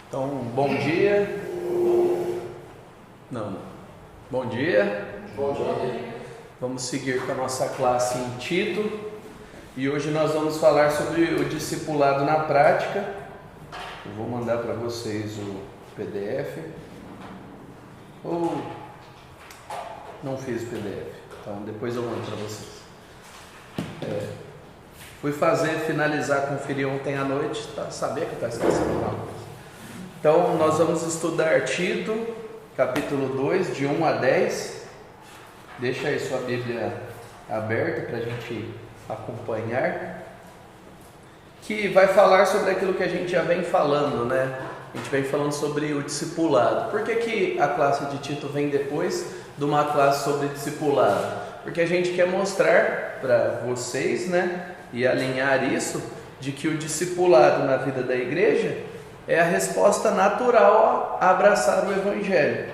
Então, bom dia. Não. Bom dia. Bom dia. Vamos seguir com a nossa classe em Tito. E hoje nós vamos falar sobre o discipulado na prática. Eu vou mandar para vocês o PDF. Ou não fiz o PDF, então depois eu mando para vocês. Fui finalizar, conferir ontem à noite, sabia que eu estava esquecendo alguma coisa. Então nós vamos estudar Tito, capítulo 2, de 1 a 10. Deixa aí sua Bíblia aberta para a gente acompanhar. Que vai falar sobre aquilo que a gente já vem falando, né? A gente vem falando sobre o discipulado. Por que a classe de Tito vem depois de uma classe sobre discipulado? Porque a gente quer mostrar para vocês, né, e alinhar isso, de que o discipulado na vida da igreja é a resposta natural a abraçar o Evangelho.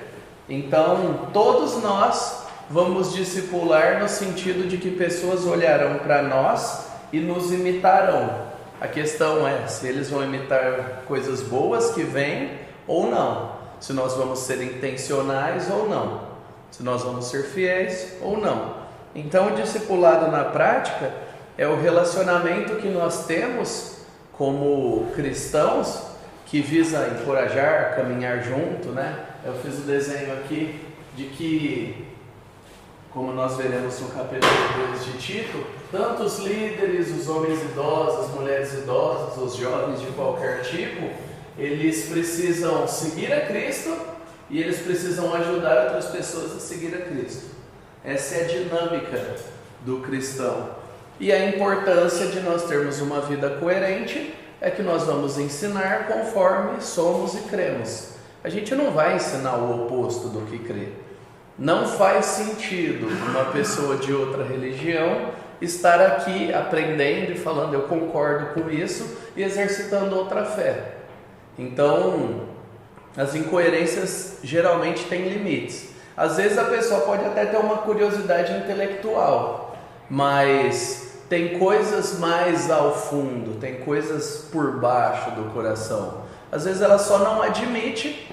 Então, todos nós vamos discipular no sentido de que pessoas olharão para nós e nos imitarão. A questão é se eles vão imitar coisas boas que vêm ou não, se nós vamos ser intencionais ou não, se nós vamos ser fiéis ou não. Então, o discipulado na prática é o relacionamento que nós temos como cristãos que visa encorajar, caminhar junto, né? Eu fiz o desenho aqui de que, como nós veremos no capítulo 2 de Tito, tanto os líderes, os homens idosos, as mulheres idosas, os jovens de qualquer tipo, eles precisam seguir a Cristo e eles precisam ajudar outras pessoas a seguir a Cristo. Essa é a dinâmica do cristão. E a importância de nós termos uma vida coerente é que nós vamos ensinar conforme somos e cremos. A gente não vai ensinar o oposto do que crê. Não faz sentido uma pessoa de outra religião estar aqui aprendendo e falando eu concordo com isso e exercitando outra fé. Então, as incoerências geralmente têm limites. Às vezes a pessoa pode até ter uma curiosidade intelectual, mas tem coisas mais ao fundo, tem coisas por baixo do coração. Às vezes ela só não admite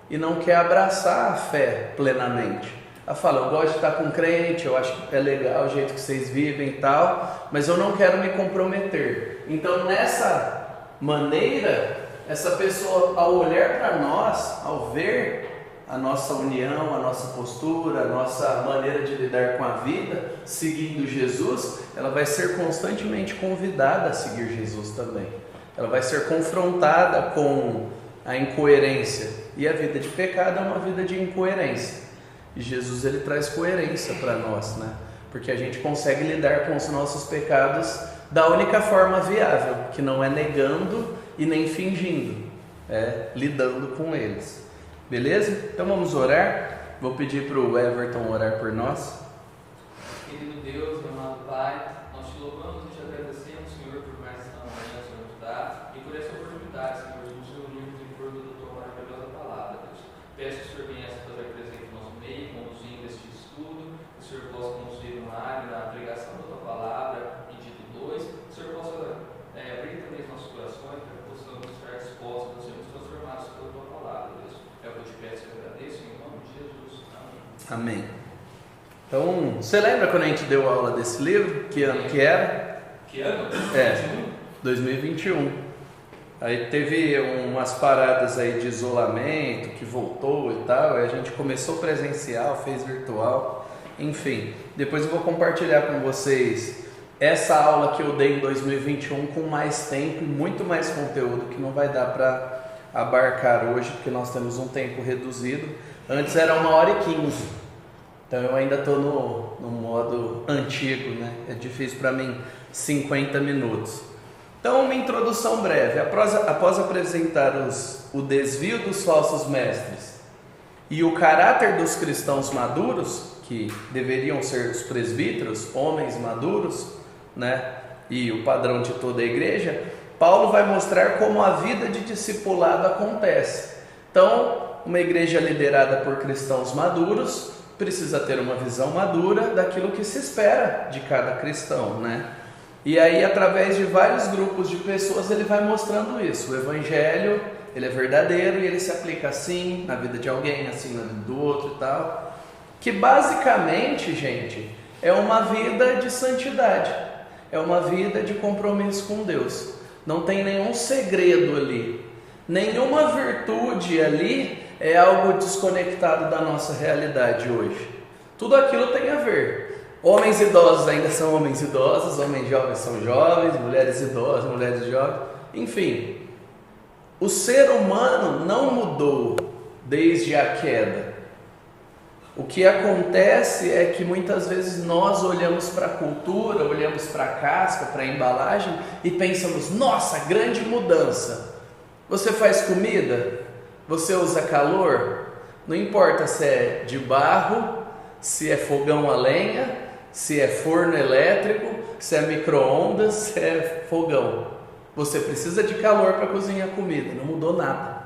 e não quer abraçar a fé plenamente. Ela fala, eu gosto de estar com crente, eu acho que é legal o jeito que vocês vivem e tal, mas eu não quero me comprometer. Então, nessa maneira, essa pessoa, ao olhar para nós, ao ver a nossa união, a nossa postura, a nossa maneira de lidar com a vida, seguindo Jesus, ela vai ser constantemente convidada a seguir Jesus também. Ela vai ser confrontada com a incoerência. E a vida de pecado é uma vida de incoerência. E Jesus, ele traz coerência para nós, né? Porque a gente consegue lidar com os nossos pecados da única forma viável, que não é negando e nem fingindo, é lidando com eles. Beleza? Então vamos orar. Vou pedir para o Everton orar por nós. Querido Deus, amado Pai, nós te louvamos e te agradecemos, Senhor, por mais esta manhã, Senhor, nos dá, e por essa oportunidade, Senhor, de nos reunirmos em torno da tua maravilhosa palavra, Deus. Peço que o Senhor venha a fazer presente no nosso meio, conduzindo este estudo, que o Senhor possa conduzir no ar, na pregação da tua palavra, em Tito 2, que o Senhor possa abrir também os nossos corações, para que possamos estar dispostos a sermos transformados pela tua palavra, Deus. É o que eu te peço e agradeço, em nome de Jesus. Amém. Amém. Então, você lembra quando a gente deu aula desse livro? Que ano que era? Que ano? 2021. Aí teve umas paradas aí de isolamento, que voltou e tal, e a gente começou presencial, fez virtual, enfim. Depois eu vou compartilhar com vocês essa aula que eu dei em 2021 com mais tempo e muito mais conteúdo que não vai dar para abarcar hoje, porque nós temos um tempo reduzido. Antes era 1h15, então eu ainda estou no modo antigo, né? É difícil para mim 50 minutos. Então, uma introdução breve. Após apresentar o desvio dos falsos mestres e o caráter dos cristãos maduros, que deveriam ser os presbíteros, homens maduros, né? E o padrão de toda a igreja, Paulo vai mostrar como a vida de discipulado acontece. Então, uma igreja liderada por cristãos maduros precisa ter uma visão madura daquilo que se espera de cada cristão, né? E aí, através de vários grupos de pessoas, ele vai mostrando isso. O evangelho, ele é verdadeiro e ele se aplica assim na vida de alguém, assim na vida do outro e tal. Que basicamente, gente, é uma vida de santidade. É uma vida de compromisso com Deus. Não tem nenhum segredo ali. Nenhuma virtude ali é algo desconectado da nossa realidade hoje. Tudo aquilo tem a ver. Homens idosos ainda são homens idosos, homens jovens são jovens, mulheres idosas, mulheres jovens. Enfim, o ser humano não mudou desde a queda. O que acontece é que muitas vezes nós olhamos para a cultura, olhamos para a casca, para a embalagem e pensamos, nossa, grande mudança. Você faz comida? Você usa calor? Não importa se é de barro, se é fogão a lenha, se é forno elétrico, se é micro-ondas, se é fogão. Você precisa de calor para cozinhar comida, não mudou nada.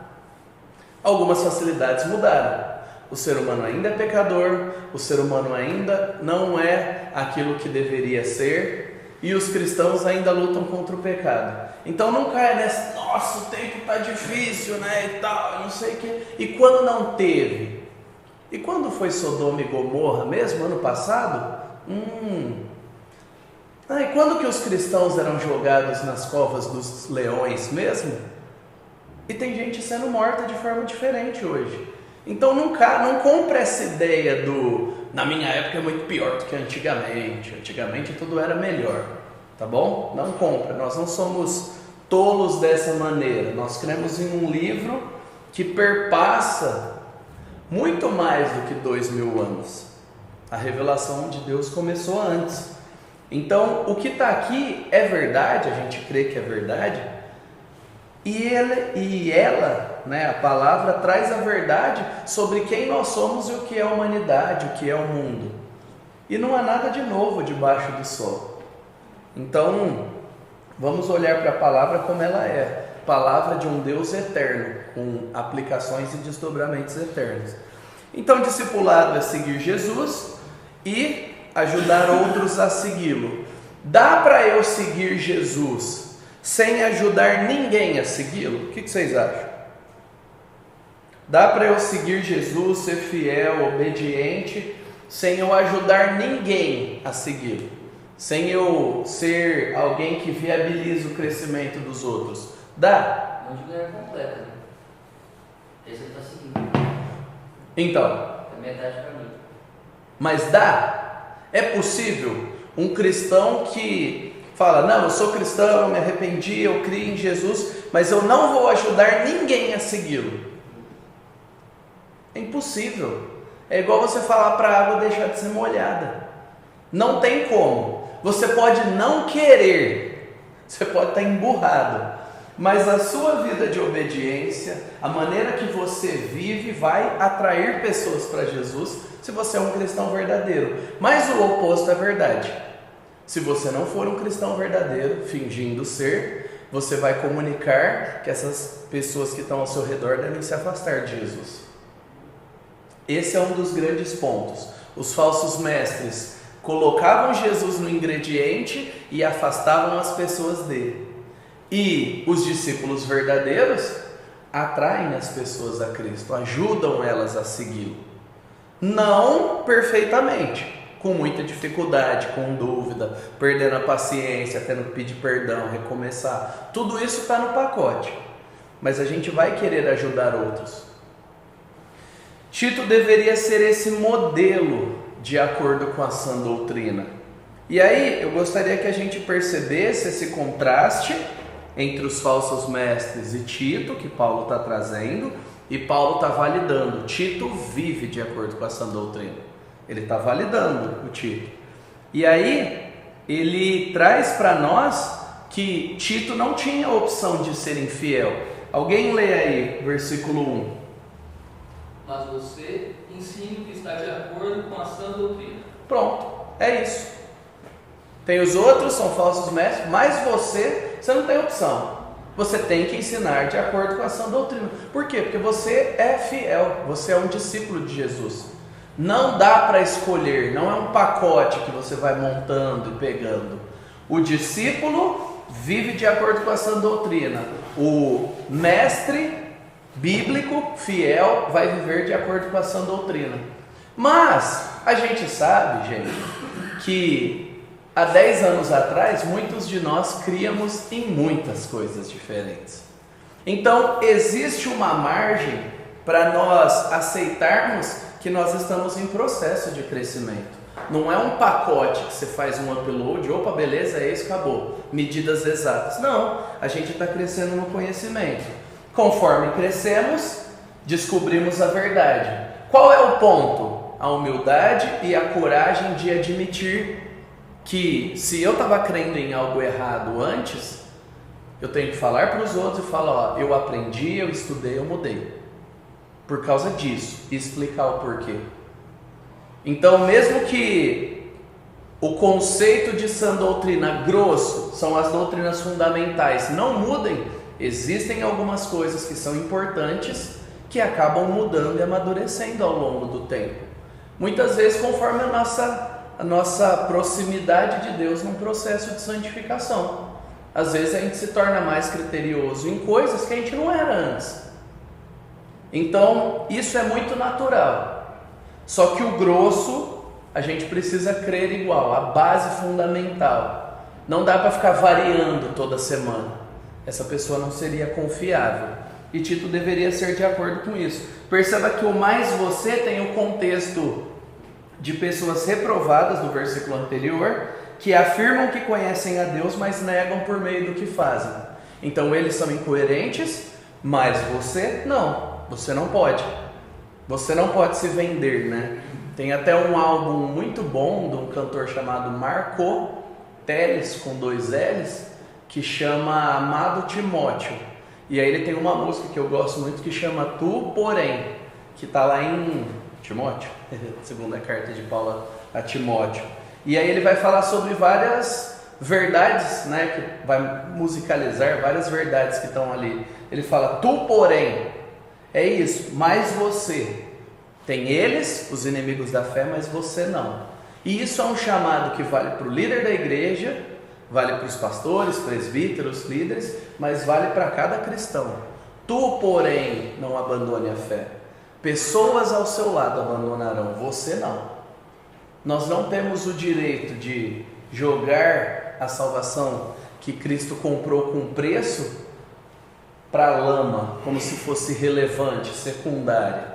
Algumas facilidades mudaram. O ser humano ainda é pecador, o ser humano ainda não é aquilo que deveria ser, e os cristãos ainda lutam contra o pecado. Então não caia nessa, nossa, o tempo está difícil, né, e tal, eu não sei o que. E quando não teve? E quando foi Sodoma e Gomorra mesmo, ano passado? E quando que os cristãos eram jogados nas covas dos leões mesmo? E tem gente sendo morta de forma diferente hoje. Então não compre essa ideia na minha época é muito pior do que antigamente. Antigamente tudo era melhor, tá bom? Não compre, nós não somos tolos dessa maneira. Nós cremos em um livro que perpassa muito mais do que 2000 anos. A revelação de Deus começou antes. Então, o que está aqui é verdade, a gente crê que é verdade, e ela, né, a palavra, traz a verdade sobre quem nós somos e o que é a humanidade, o que é o mundo. E não há nada de novo debaixo do sol. Então, vamos olhar para a palavra como ela é. Palavra de um Deus eterno, com aplicações e desdobramentos eternos. Então, discipulado é seguir Jesus e ajudar outros a segui-lo. Dá para eu seguir Jesus sem ajudar ninguém a segui-lo? O que vocês acham? Dá para eu seguir Jesus, ser fiel, obediente, sem eu ajudar ninguém a segui-lo? Sem eu ser alguém que viabiliza o crescimento dos outros? Dá? Não de maneira completa, né? Esse ele está seguindo. Então. É metade do caminho. Mas dá? É possível um cristão que fala, não, eu sou cristão, eu me arrependi, eu criei em Jesus, mas eu não vou ajudar ninguém a segui-lo? É impossível. É igual você falar para a água deixar de ser molhada. Não tem como. Você pode não querer, você pode estar emburrado, mas a sua vida de obediência, a maneira que você vive, vai atrair pessoas para Jesus, se você é um cristão verdadeiro. Mas o oposto é verdade. Se você não for um cristão verdadeiro, fingindo ser, você vai comunicar que essas pessoas que estão ao seu redor devem se afastar de Jesus. Esse é um dos grandes pontos. Os falsos mestres colocavam Jesus no ingrediente e afastavam as pessoas dele. E os discípulos verdadeiros atraem as pessoas a Cristo, ajudam elas a segui-lo. Não perfeitamente, com muita dificuldade, com dúvida, perdendo a paciência, tendo que pedir perdão, recomeçar. Tudo isso está no pacote, mas a gente vai querer ajudar outros. Tito deveria ser esse modelo de acordo com a sã doutrina. E aí eu gostaria que a gente percebesse esse contraste entre os falsos mestres e Tito, que Paulo está trazendo, e Paulo está validando. Tito vive de acordo com a sã doutrina. Ele está validando o Tito. E aí ele traz para nós que Tito não tinha a opção de ser infiel. Alguém lê aí, versículo 1. Mas você ensina o que está de acordo com a sã doutrina. Pronto, é isso. Tem os outros, são falsos mestres, mas você não tem opção. Você tem que ensinar de acordo com a sã doutrina. Por quê? Porque você é fiel, você é um discípulo de Jesus. Não dá para escolher, não é um pacote que você vai montando e pegando. O discípulo vive de acordo com a sã doutrina. O mestre bíblico, fiel, vai viver de acordo com a sã doutrina. Mas a gente sabe, gente, que há 10 anos atrás, muitos de nós críamos em muitas coisas diferentes. Então, existe uma margem para nós aceitarmos que nós estamos em processo de crescimento. Não é um pacote que você faz um upload, opa, beleza, é isso, acabou. Medidas exatas. Não, a gente está crescendo no conhecimento. Conforme crescemos, descobrimos a verdade. Qual é o ponto? A humildade e a coragem de admitir que se eu estava crendo em algo errado antes, eu tenho que falar para os outros e falar, ó, eu aprendi, eu estudei, eu mudei. Por causa disso, e explicar o porquê. Então, mesmo que o conceito de sã doutrina grosso, são as doutrinas fundamentais, não mudem, existem algumas coisas que são importantes que acabam mudando e amadurecendo ao longo do tempo. Muitas vezes conforme a nossa proximidade de Deus num processo de santificação. Às vezes a gente se torna mais criterioso em coisas que a gente não era antes. Então, isso é muito natural. Só que o grosso, a gente precisa crer igual, a base fundamental. Não dá para ficar variando toda semana. Essa pessoa não seria confiável. E Tito deveria ser de acordo com isso. Perceba que o mais você tem o contexto de pessoas reprovadas do versículo anterior, que afirmam que conhecem a Deus, mas negam por meio do que fazem. Então eles são incoerentes, mas você não. Você não pode. Você não pode se vender, né? Tem até um álbum muito bom de um cantor chamado Marco Teles, com 2 L's, que chama Amado Timóteo. E aí ele tem uma música que eu gosto muito que chama Tu, Porém, que está lá em Timóteo, segunda carta de Paulo a Timóteo. E aí ele vai falar sobre várias verdades, né? Que vai musicalizar várias verdades que estão ali. Ele fala, tu, porém, é isso, mas você. Tem eles, os inimigos da fé, mas você não. E isso é um chamado que vale para o líder da igreja, vale para os pastores, presbíteros, líderes, mas vale para cada cristão. Tu, porém, não abandone a fé. Pessoas ao seu lado abandonarão, você não. Nós não temos o direito de jogar a salvação que Cristo comprou com preço para a lama, como se fosse relevante, secundária.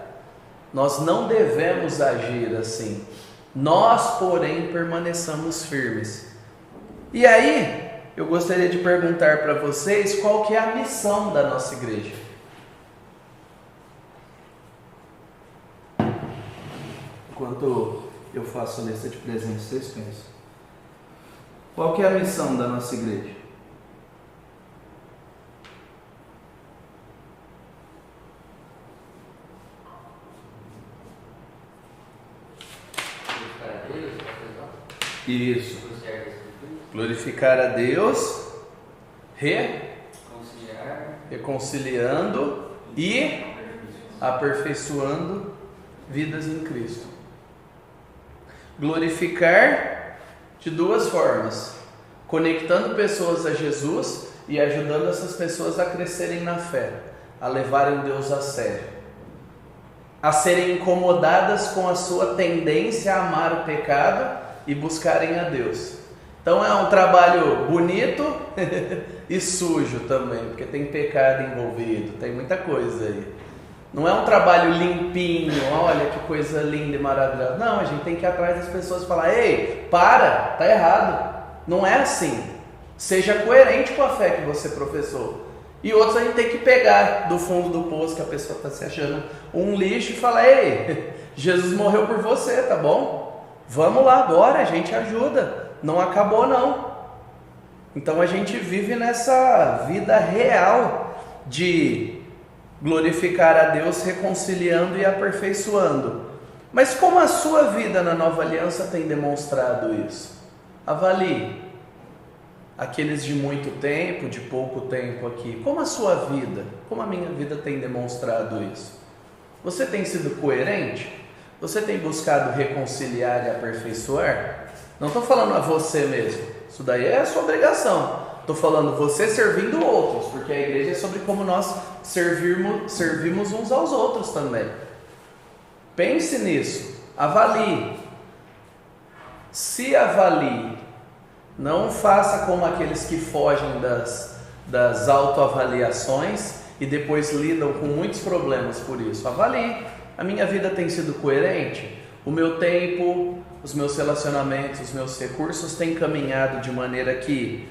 Nós não devemos agir assim. Nós, porém, permaneçamos firmes. E aí, eu gostaria de perguntar para vocês qual que é a missão da nossa igreja. Enquanto eu faço a lista de presentes, vocês pensam. Qual que é a missão da nossa igreja? Isso. Glorificar a Deus, reconciliando e aperfeiçoando vidas em Cristo. Glorificar de 2 formas: conectando pessoas a Jesus e ajudando essas pessoas a crescerem na fé, a levarem Deus a sério, a serem incomodadas com a sua tendência a amar o pecado e buscarem a Deus. Então é um trabalho bonito e sujo também, porque tem pecado envolvido, tem muita coisa aí. Não é um trabalho limpinho, olha que coisa linda e maravilhosa. Não, a gente tem que ir atrás das pessoas e falar, ei, para, tá errado. Não é assim. Seja coerente com a fé que você professou. E outros a gente tem que pegar do fundo do poço, que a pessoa está se achando um lixo, e falar, ei, Jesus morreu por você, tá bom? Vamos lá agora, a gente ajuda. Não acabou não. Então a gente vive nessa vida real de glorificar a Deus, reconciliando e aperfeiçoando. Mas como a sua vida na nova aliança tem demonstrado isso? Avalie. Aqueles de muito tempo, de pouco tempo aqui. Como a sua vida, como a minha vida tem demonstrado isso? Você tem sido coerente? Você tem buscado reconciliar e aperfeiçoar? Não estou falando a você mesmo, Isso daí é a sua obrigação. Estou falando você servindo outros, porque a igreja é sobre como nós servimos uns aos outros também. Pense nisso, avalie. Se avalie, não faça como aqueles que fogem das autoavaliações e depois lidam com muitos problemas por isso. Avalie, a minha vida tem sido coerente? O meu tempo, os meus relacionamentos, os meus recursos têm caminhado de maneira que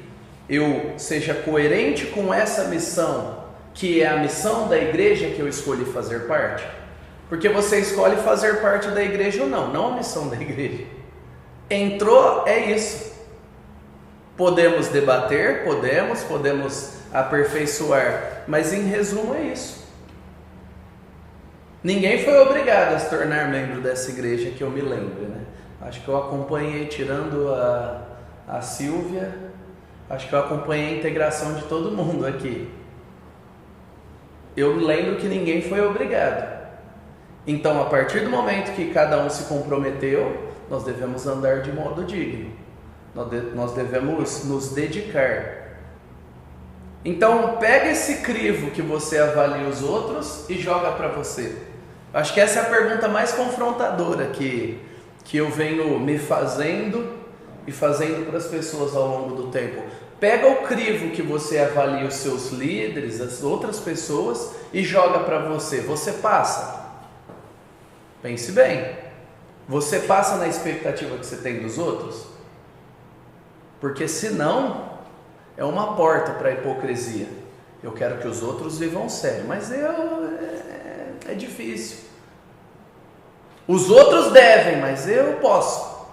eu seja coerente com essa missão, que é a missão da igreja que eu escolhi fazer parte? Porque você escolhe fazer parte da igreja ou não, não a missão da igreja. Entrou, é isso. Podemos debater, podemos aperfeiçoar, mas em resumo é isso. Ninguém foi obrigado a se tornar membro dessa igreja que eu me lembre, né? Acho que eu acompanhei, tirando a Silvia, acho que eu acompanhei a integração de todo mundo aqui. Eu lembro que ninguém foi obrigado. Então, a partir do momento que cada um se comprometeu, nós devemos andar de modo digno. Nós devemos nos dedicar. Então, pega esse crivo que você avalia os outros e joga para você. Acho que essa é a pergunta mais confrontadora que eu venho me fazendo e fazendo para as pessoas ao longo do tempo. Pega o crivo que você avalia os seus líderes, as outras pessoas, e joga para você. Você passa? Pense bem. Você passa na expectativa que você tem dos outros? Porque senão é uma porta para a hipocrisia. Eu quero que os outros vivam sério, mas é difícil. Os outros devem, mas eu posso.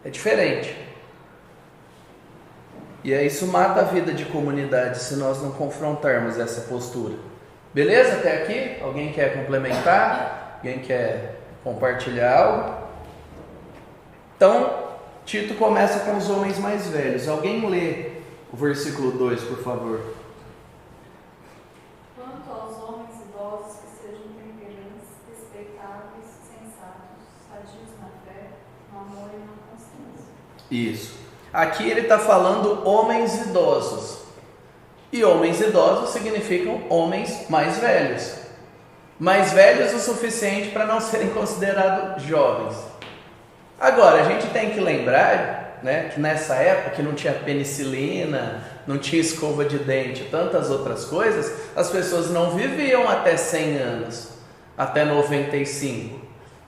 É diferente. E aí isso mata a vida de comunidade se nós não confrontarmos essa postura. Beleza? Até aqui? Alguém quer complementar? Alguém quer compartilhar algo? Então, Tito começa com os homens mais velhos. Alguém lê o versículo 2, por favor. Quanto aos homens idosos, que sejam temperantes, respeitáveis, sensatos, sadios na fé, no amor e na constância. Isso. Aqui ele está falando homens idosos. E homens idosos significam homens mais velhos. Mais velhos o suficiente para não serem considerados jovens. Agora, a gente tem que lembrar, né, que nessa época que não tinha penicilina, não tinha escova de dente, tantas outras coisas, as pessoas não viviam até 100 anos, até 95.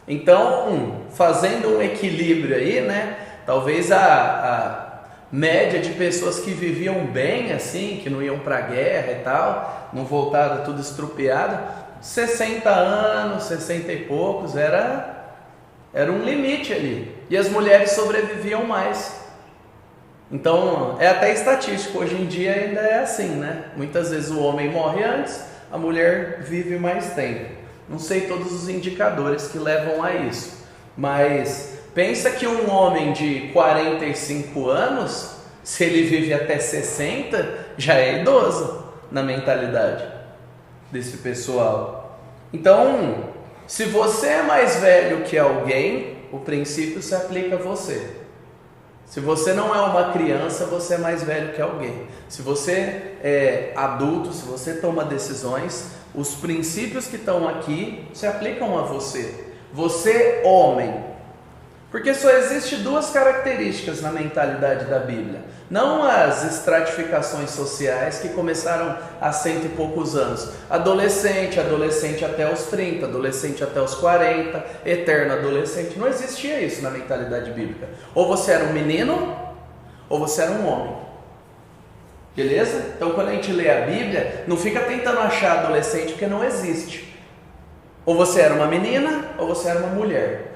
Então, fazendo um equilíbrio aí, né, talvez a média de pessoas que viviam bem, assim, que não iam para a guerra e tal, não voltaram tudo estrupiado, 60 anos, 60 e poucos, era um limite ali. E as mulheres sobreviviam mais. Então, é até estatístico, hoje em dia ainda é assim, né? Muitas vezes o homem morre antes, a mulher vive mais tempo. Não sei todos os indicadores que levam a isso, mas pensa que um homem de 45 anos, se ele vive até 60, já é idoso na mentalidade desse pessoal. Então, se você é mais velho que alguém, o princípio se aplica a você. Se você não é uma criança, você é mais velho que alguém. Se você é adulto, se você toma decisões, os princípios que estão aqui se aplicam a você. Você, homem. Porque só existe duas características na mentalidade da Bíblia. Não as estratificações sociais que começaram há 100 e poucos anos. Adolescente até os 30, adolescente até os 40, eterno adolescente. Não existia isso na mentalidade bíblica. Ou você era um menino, ou você era um homem. Beleza? Então quando a gente lê a Bíblia, não fica tentando achar adolescente, porque não existe. Ou você era uma menina, ou você era uma mulher.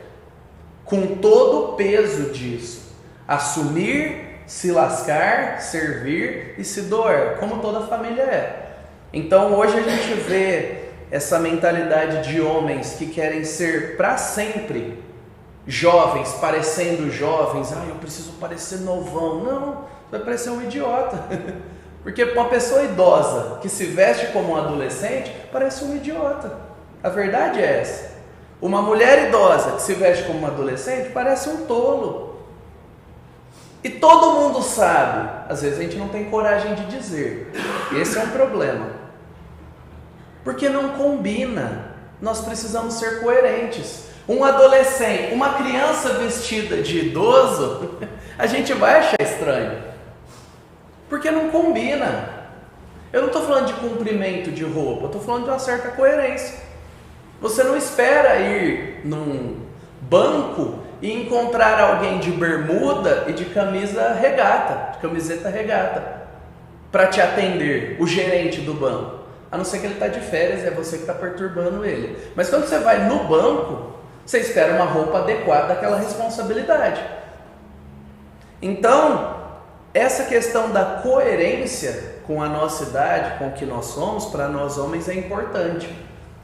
Com todo o peso disso. Assumir, se lascar, servir e se doar, como toda família é. Então hoje a gente vê essa mentalidade de homens que querem ser para sempre jovens, parecendo jovens. Eu preciso parecer novão. Não, vai parecer um idiota. Porque uma pessoa idosa que se veste como um adolescente parece um idiota. A verdade é essa. Uma mulher idosa que se veste como uma adolescente parece um tolo. e todo mundo sabe, às vezes a gente não tem coragem de dizer. Esse é um problema, porque não combina. Nós precisamos ser coerentes. Um adolescente, uma criança vestida de idoso, a gente vai achar estranho, porque não combina. Eu não estou falando de comprimento de roupa, eu estou falando de uma certa coerência. Você não espera ir num banco e encontrar alguém de bermuda e de camisa regata, de camiseta regata, para te atender, o gerente do banco. A não ser que ele está de férias, é você que está perturbando ele. Mas quando você vai no banco, você espera uma roupa adequada àquela responsabilidade. Então, essa questão da coerência com a nossa idade, com o que nós somos, para nós homens é importante.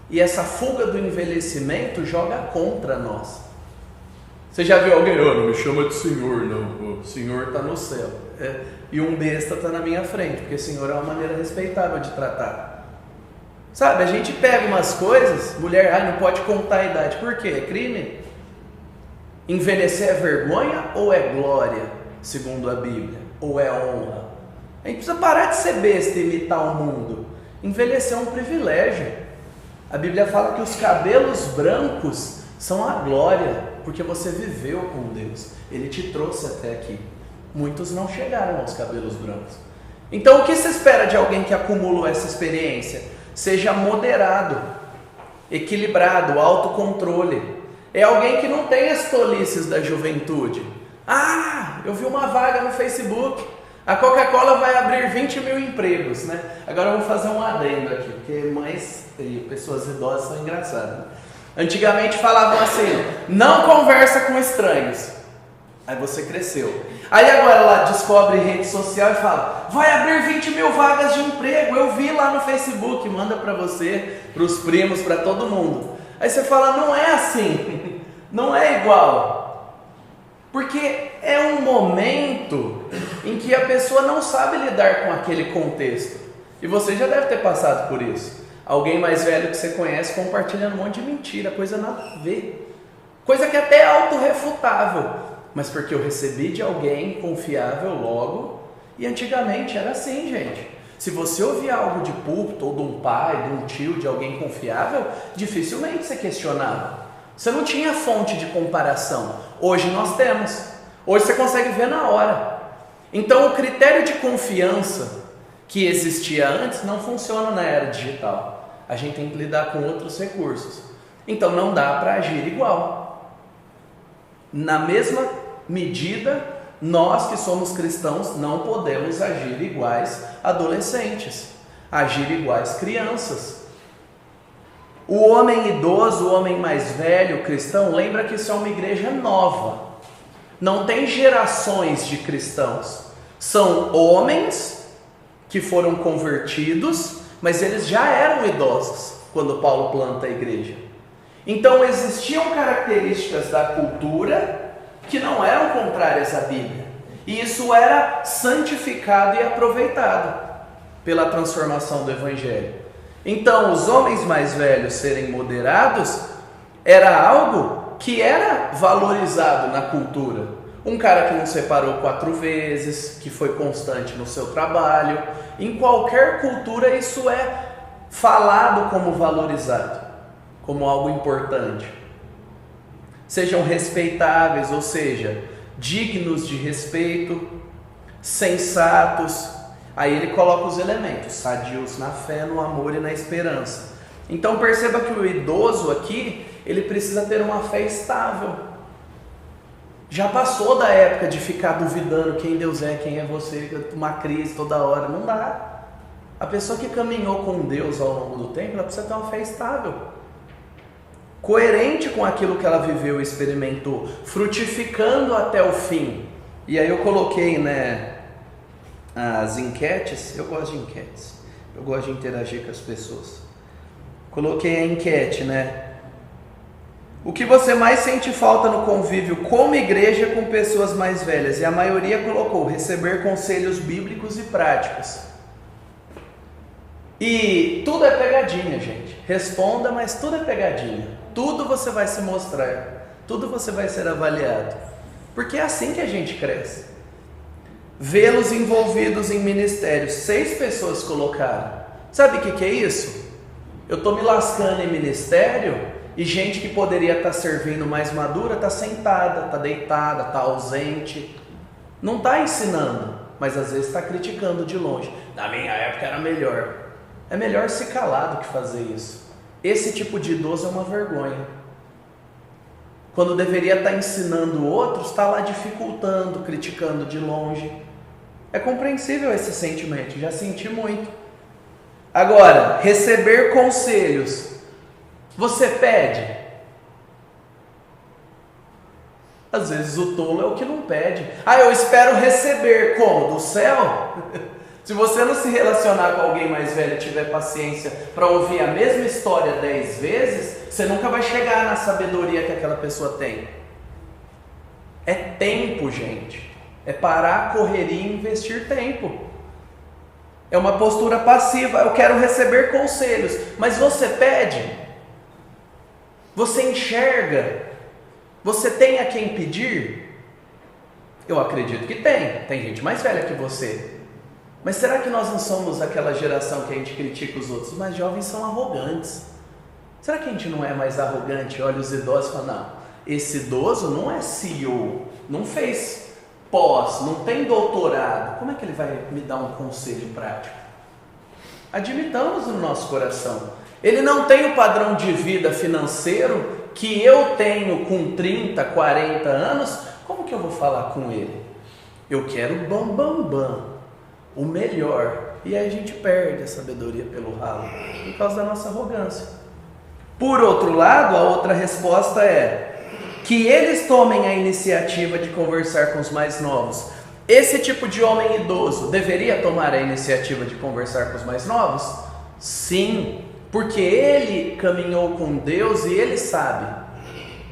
E essa fuga do envelhecimento joga contra nós. Você já viu alguém, não me chama de senhor, não, o senhor está no céu. E um besta está na minha frente, porque senhor é uma maneira respeitável de tratar. Sabe, a gente pega umas coisas, mulher, não pode contar a idade. Por quê? É crime? Envelhecer é vergonha ou é glória, segundo a Bíblia? Ou é honra? A gente precisa parar de ser besta e imitar o mundo. Envelhecer é um privilégio. A Bíblia fala que os cabelos brancos são a glória, porque você viveu com Deus. Ele te trouxe até aqui. Muitos não chegaram aos cabelos brancos. Então, o que se espera de alguém que acumulou essa experiência? Seja moderado, equilibrado, autocontrole. É alguém que não tem as tolices da juventude. Eu vi uma vaga no Facebook. A Coca-Cola vai abrir 20 mil empregos, né? Agora eu vou fazer um adendo aqui, porque mães e pessoas idosas são engraçadas. Antigamente falavam assim, não conversa com estranhos. Aí você cresceu. Aí agora ela descobre rede social e fala, vai abrir 20 mil vagas de emprego, eu vi lá no Facebook, manda para você, para os primos, para todo mundo. Aí você fala, não é assim, não é igual. Porque é um momento em que a pessoa não sabe lidar com aquele contexto. E você já deve ter passado por isso. Alguém mais velho que você conhece compartilhando um monte de mentira, coisa nada a ver. Coisa que até é autorrefutável. Mas porque eu recebi de alguém confiável logo. E antigamente era assim, gente. Se você ouvir algo de púlpito, ou de um pai, de um tio, de alguém confiável, dificilmente você questionava. Você não tinha fonte de comparação. Hoje nós temos. Hoje você consegue ver na hora. Então o critério de confiança que existia antes não funciona na era digital. A gente tem que lidar com outros recursos. Então não dá para agir igual. Na mesma medida, nós que somos cristãos não podemos agir iguais adolescentes, agir iguais crianças. O homem idoso, o homem mais velho, cristão, lembra que isso é uma igreja nova. Não tem gerações de cristãos. São homens que foram convertidos, mas eles já eram idosos quando Paulo planta a igreja. Então existiam características da cultura que não eram contrárias à Bíblia. E isso era santificado e aproveitado pela transformação do Evangelho. Então os homens mais velhos serem moderados era algo que era valorizado na cultura. Um cara que não separou 4 vezes, que foi constante no seu trabalho. Em qualquer cultura isso é falado como valorizado, como algo importante. Sejam respeitáveis, ou seja, dignos de respeito, sensatos. Aí ele coloca os elementos, sadios na fé, no amor e na esperança. Então perceba que o idoso aqui, ele precisa ter uma fé estável. Já passou da época de ficar duvidando quem Deus é, quem é você, uma crise toda hora, não dá. A pessoa que caminhou com Deus ao longo do tempo, ela precisa ter uma fé estável, coerente com aquilo que ela viveu e experimentou, frutificando até o fim. E aí eu coloquei, as enquetes. Eu gosto de enquetes, eu gosto de interagir com as pessoas. Coloquei a enquete, o que você mais sente falta no convívio como igreja com pessoas mais velhas? E a maioria colocou receber conselhos bíblicos e práticos. E tudo é pegadinha, gente. Responda, mas tudo é pegadinha. Tudo você vai se mostrar, tudo você vai ser avaliado. Porque é assim que a gente cresce. vê-los envolvidos em ministérios. 6 pessoas colocaram. Sabe o que é isso? Eu estou me lascando em ministério e gente que poderia estar servindo mais madura está sentada, está deitada, está ausente. Não está ensinando, mas às vezes está criticando de longe. Na minha época era melhor. É melhor se calar do que fazer isso. Esse tipo de idoso é uma vergonha. Quando deveria estar ensinando outros, está lá dificultando, criticando de longe. É compreensível esse sentimento, já senti muito. Agora, receber conselhos. Você pede? Às vezes o tolo é o que não pede. Eu espero receber. Como? Do céu? Se você não se relacionar com alguém mais velho e tiver paciência para ouvir a mesma história 10 vezes, você nunca vai chegar na sabedoria que aquela pessoa tem. É tempo, gente. É parar a correria e investir tempo. É uma postura passiva. Eu quero receber conselhos. Mas você pede? Você enxerga? Você tem a quem pedir? Eu acredito que tem. Tem gente mais velha que você. Mas será que nós não somos aquela geração que a gente critica os outros? Os mais jovens são arrogantes. Será que a gente não é mais arrogante? Olha os idosos e fala, não, esse idoso não é CEO, não fez pós, não tem doutorado. Como é que ele vai me dar um conselho prático? Admitamos no nosso coração. Ele não tem o padrão de vida financeiro que eu tenho com 30, 40 anos. Como que eu vou falar com ele? Eu quero bam, o melhor. E aí a gente perde a sabedoria pelo ralo, por causa da nossa arrogância. Por outro lado, a outra resposta é que eles tomem a iniciativa de conversar com os mais novos. Esse tipo de homem idoso deveria tomar a iniciativa de conversar com os mais novos? Sim, porque ele caminhou com Deus e ele sabe.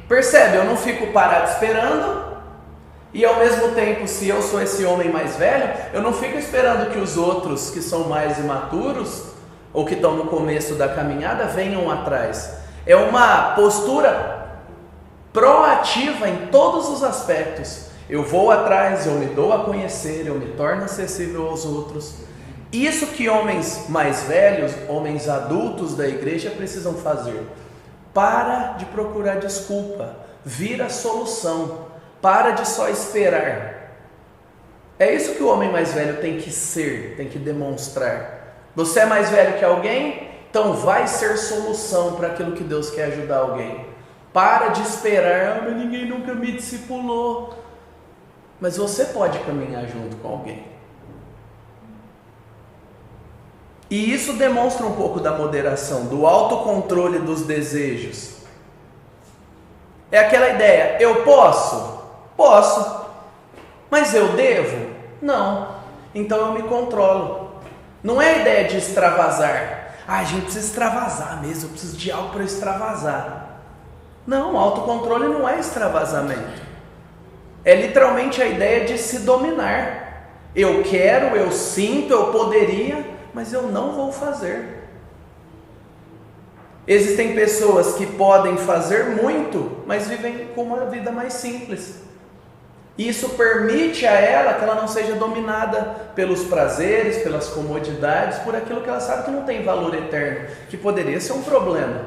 Percebe? Eu não fico parado esperando. E ao mesmo tempo, se eu sou esse homem mais velho, eu não fico esperando que os outros que são mais imaturos ou que estão no começo da caminhada venham atrás. É uma postura proativa em todos os aspectos. Eu vou atrás, eu me dou a conhecer, eu me torno acessível aos outros. Isso que homens mais velhos, homens adultos da igreja precisam fazer. Para de procurar desculpa, vira solução. Para de só esperar. É isso que o homem mais velho tem que ser, tem que demonstrar. Você é mais velho que alguém? Então vai ser solução para aquilo que Deus quer ajudar alguém. Para de esperar, mas ninguém nunca me discipulou. Mas você pode caminhar junto com alguém. E isso demonstra um pouco da moderação, do autocontrole dos desejos. É aquela ideia, eu posso? Posso, mas eu devo? Não, então eu me controlo. Não é a ideia de extravasar. A gente precisa extravasar mesmo, eu preciso de algo para extravasar. Não, autocontrole não é extravasamento. É literalmente a ideia de se dominar. Eu quero, eu sinto, eu poderia, mas eu não vou fazer. Existem pessoas que podem fazer muito, mas vivem com uma vida mais simples. Isso permite a ela que ela não seja dominada pelos prazeres, pelas comodidades, por aquilo que ela sabe que não tem valor eterno, que poderia ser um problema.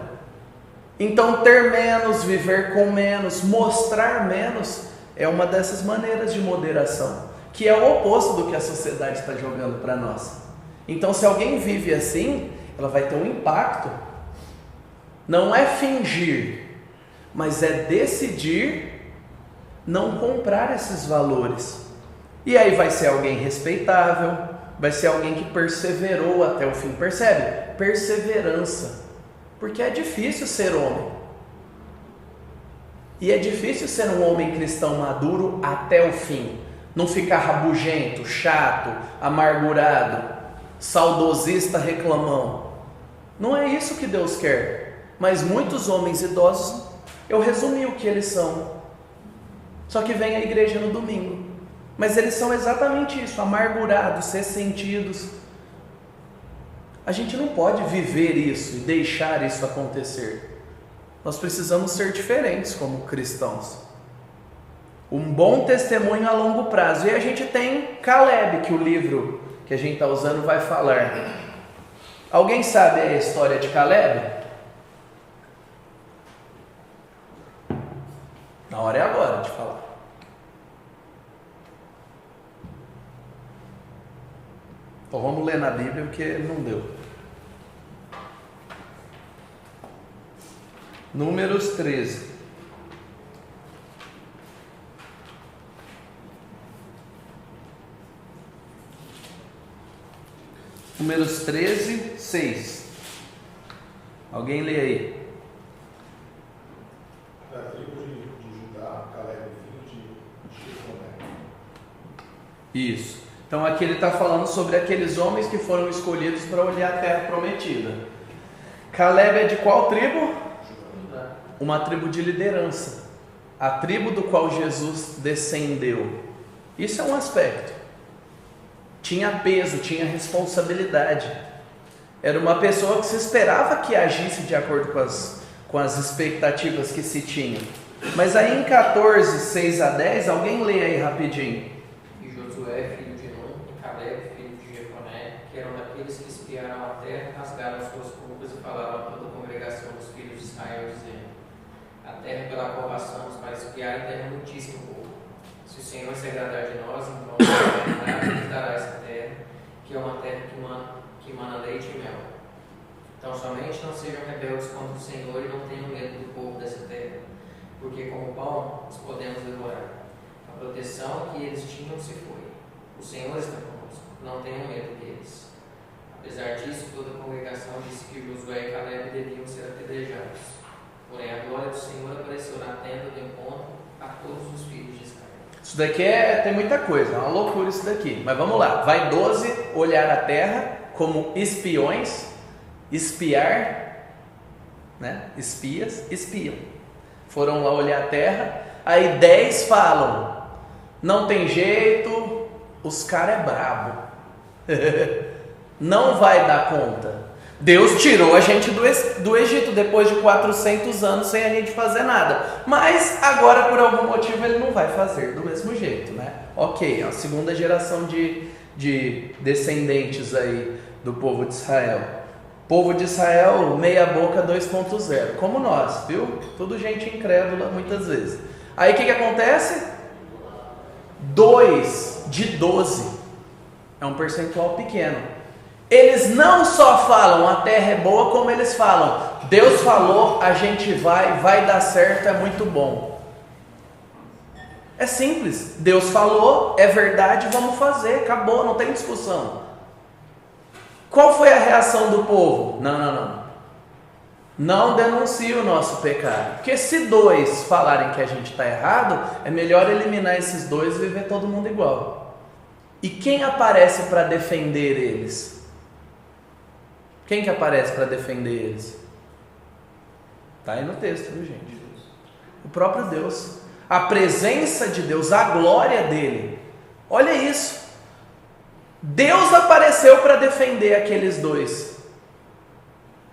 Então ter menos, viver com menos, mostrar menos, é uma dessas maneiras de moderação, que é o oposto do que a sociedade está jogando para nós. Então se alguém vive assim, ela vai ter um impacto. Não é fingir, mas é decidir não comprar esses valores. E aí vai ser alguém respeitável, vai ser alguém que perseverou até o fim. Percebe? Perseverança. Porque é difícil ser homem. E é difícil ser um homem cristão maduro até o fim. Não ficar rabugento, chato, amargurado, saudosista, reclamão. Não é isso que Deus quer. Mas muitos homens idosos, eu resumi o que eles são. Só que vem à igreja no domingo. Mas eles são exatamente isso, amargurados, ressentidos. A gente não pode viver isso e deixar isso acontecer. Nós precisamos ser diferentes como cristãos. Um bom testemunho a longo prazo. E a gente tem Caleb, que o livro que a gente está usando vai falar. Alguém sabe a história de Caleb? Na hora é agora de falar. Então vamos ler na Bíblia porque não deu. Números 13. Números 13, 6. Alguém lê aí. Da tribo de Judá, Caleb, filho de Jefoné. Isso. Então aqui ele está falando sobre aqueles homens que foram escolhidos para olhar a terra prometida. Caleb é de qual tribo? Judá. Uma tribo de liderança. A tribo do qual Jesus descendeu. Isso é um aspecto. Tinha peso, tinha responsabilidade. Era uma pessoa que se esperava que agisse de acordo com as expectativas que se tinha. Mas aí em 14, 6 a 10, alguém lê aí rapidinho. E Josué, filho de Nun, e Caleb, filho de Jefoné, que eram daqueles que espiaram a terra, rasgaram as suas roupas e falaram a toda a congregação dos filhos de Israel, dizendo: a terra pela qual passamos para espiar é terra muitíssimo boa. Se o Senhor se agradar de nós, então nos dará essa terra, que é uma terra que mana leite e mel. Então somente não sejam rebeldes contra o Senhor e não tenham medo do povo dessa terra, porque como pão os podemos devorar. A proteção que eles tinham se foi. O Senhor está conosco, não tenham medo deles. Apesar disso, toda a congregação disse que Josué e Caleb deviam ser apedrejados. Porém a glória do Senhor apareceu na tenda do encontro a todos os filhos de Israel. Isso daqui tem muita coisa, é uma loucura isso daqui. Mas vamos lá, vai 12 olhar a terra como espiões, espiar, né? Espiam. Foram lá olhar a terra, aí 10 falam, não tem jeito, os caras é brabo, não vai dar conta. Deus tirou a gente do Egito depois de 400 anos sem a gente fazer nada. Mas agora por algum motivo ele não vai fazer do mesmo jeito, né? Ok, a segunda geração de descendentes aí do povo de Israel. Povo de Israel, meia boca 2.0, como nós, viu? Tudo gente incrédula muitas vezes. Aí o que acontece? 2 de 12. É um percentual pequeno. Eles não só falam a terra é boa, como eles falam, Deus falou, a gente vai dar certo, é muito bom. É simples, Deus falou, é verdade, vamos fazer, acabou, não tem discussão. Qual foi a reação do povo? Não denuncie o nosso pecado, porque se 2 falarem que a gente está errado, é melhor eliminar esses 2 e viver todo mundo igual. E quem aparece para defender eles? Quem que aparece para defender eles? Está aí no texto, viu gente? O próprio Deus. A presença de Deus, a glória dele. Olha isso. Deus apareceu para defender aqueles 2.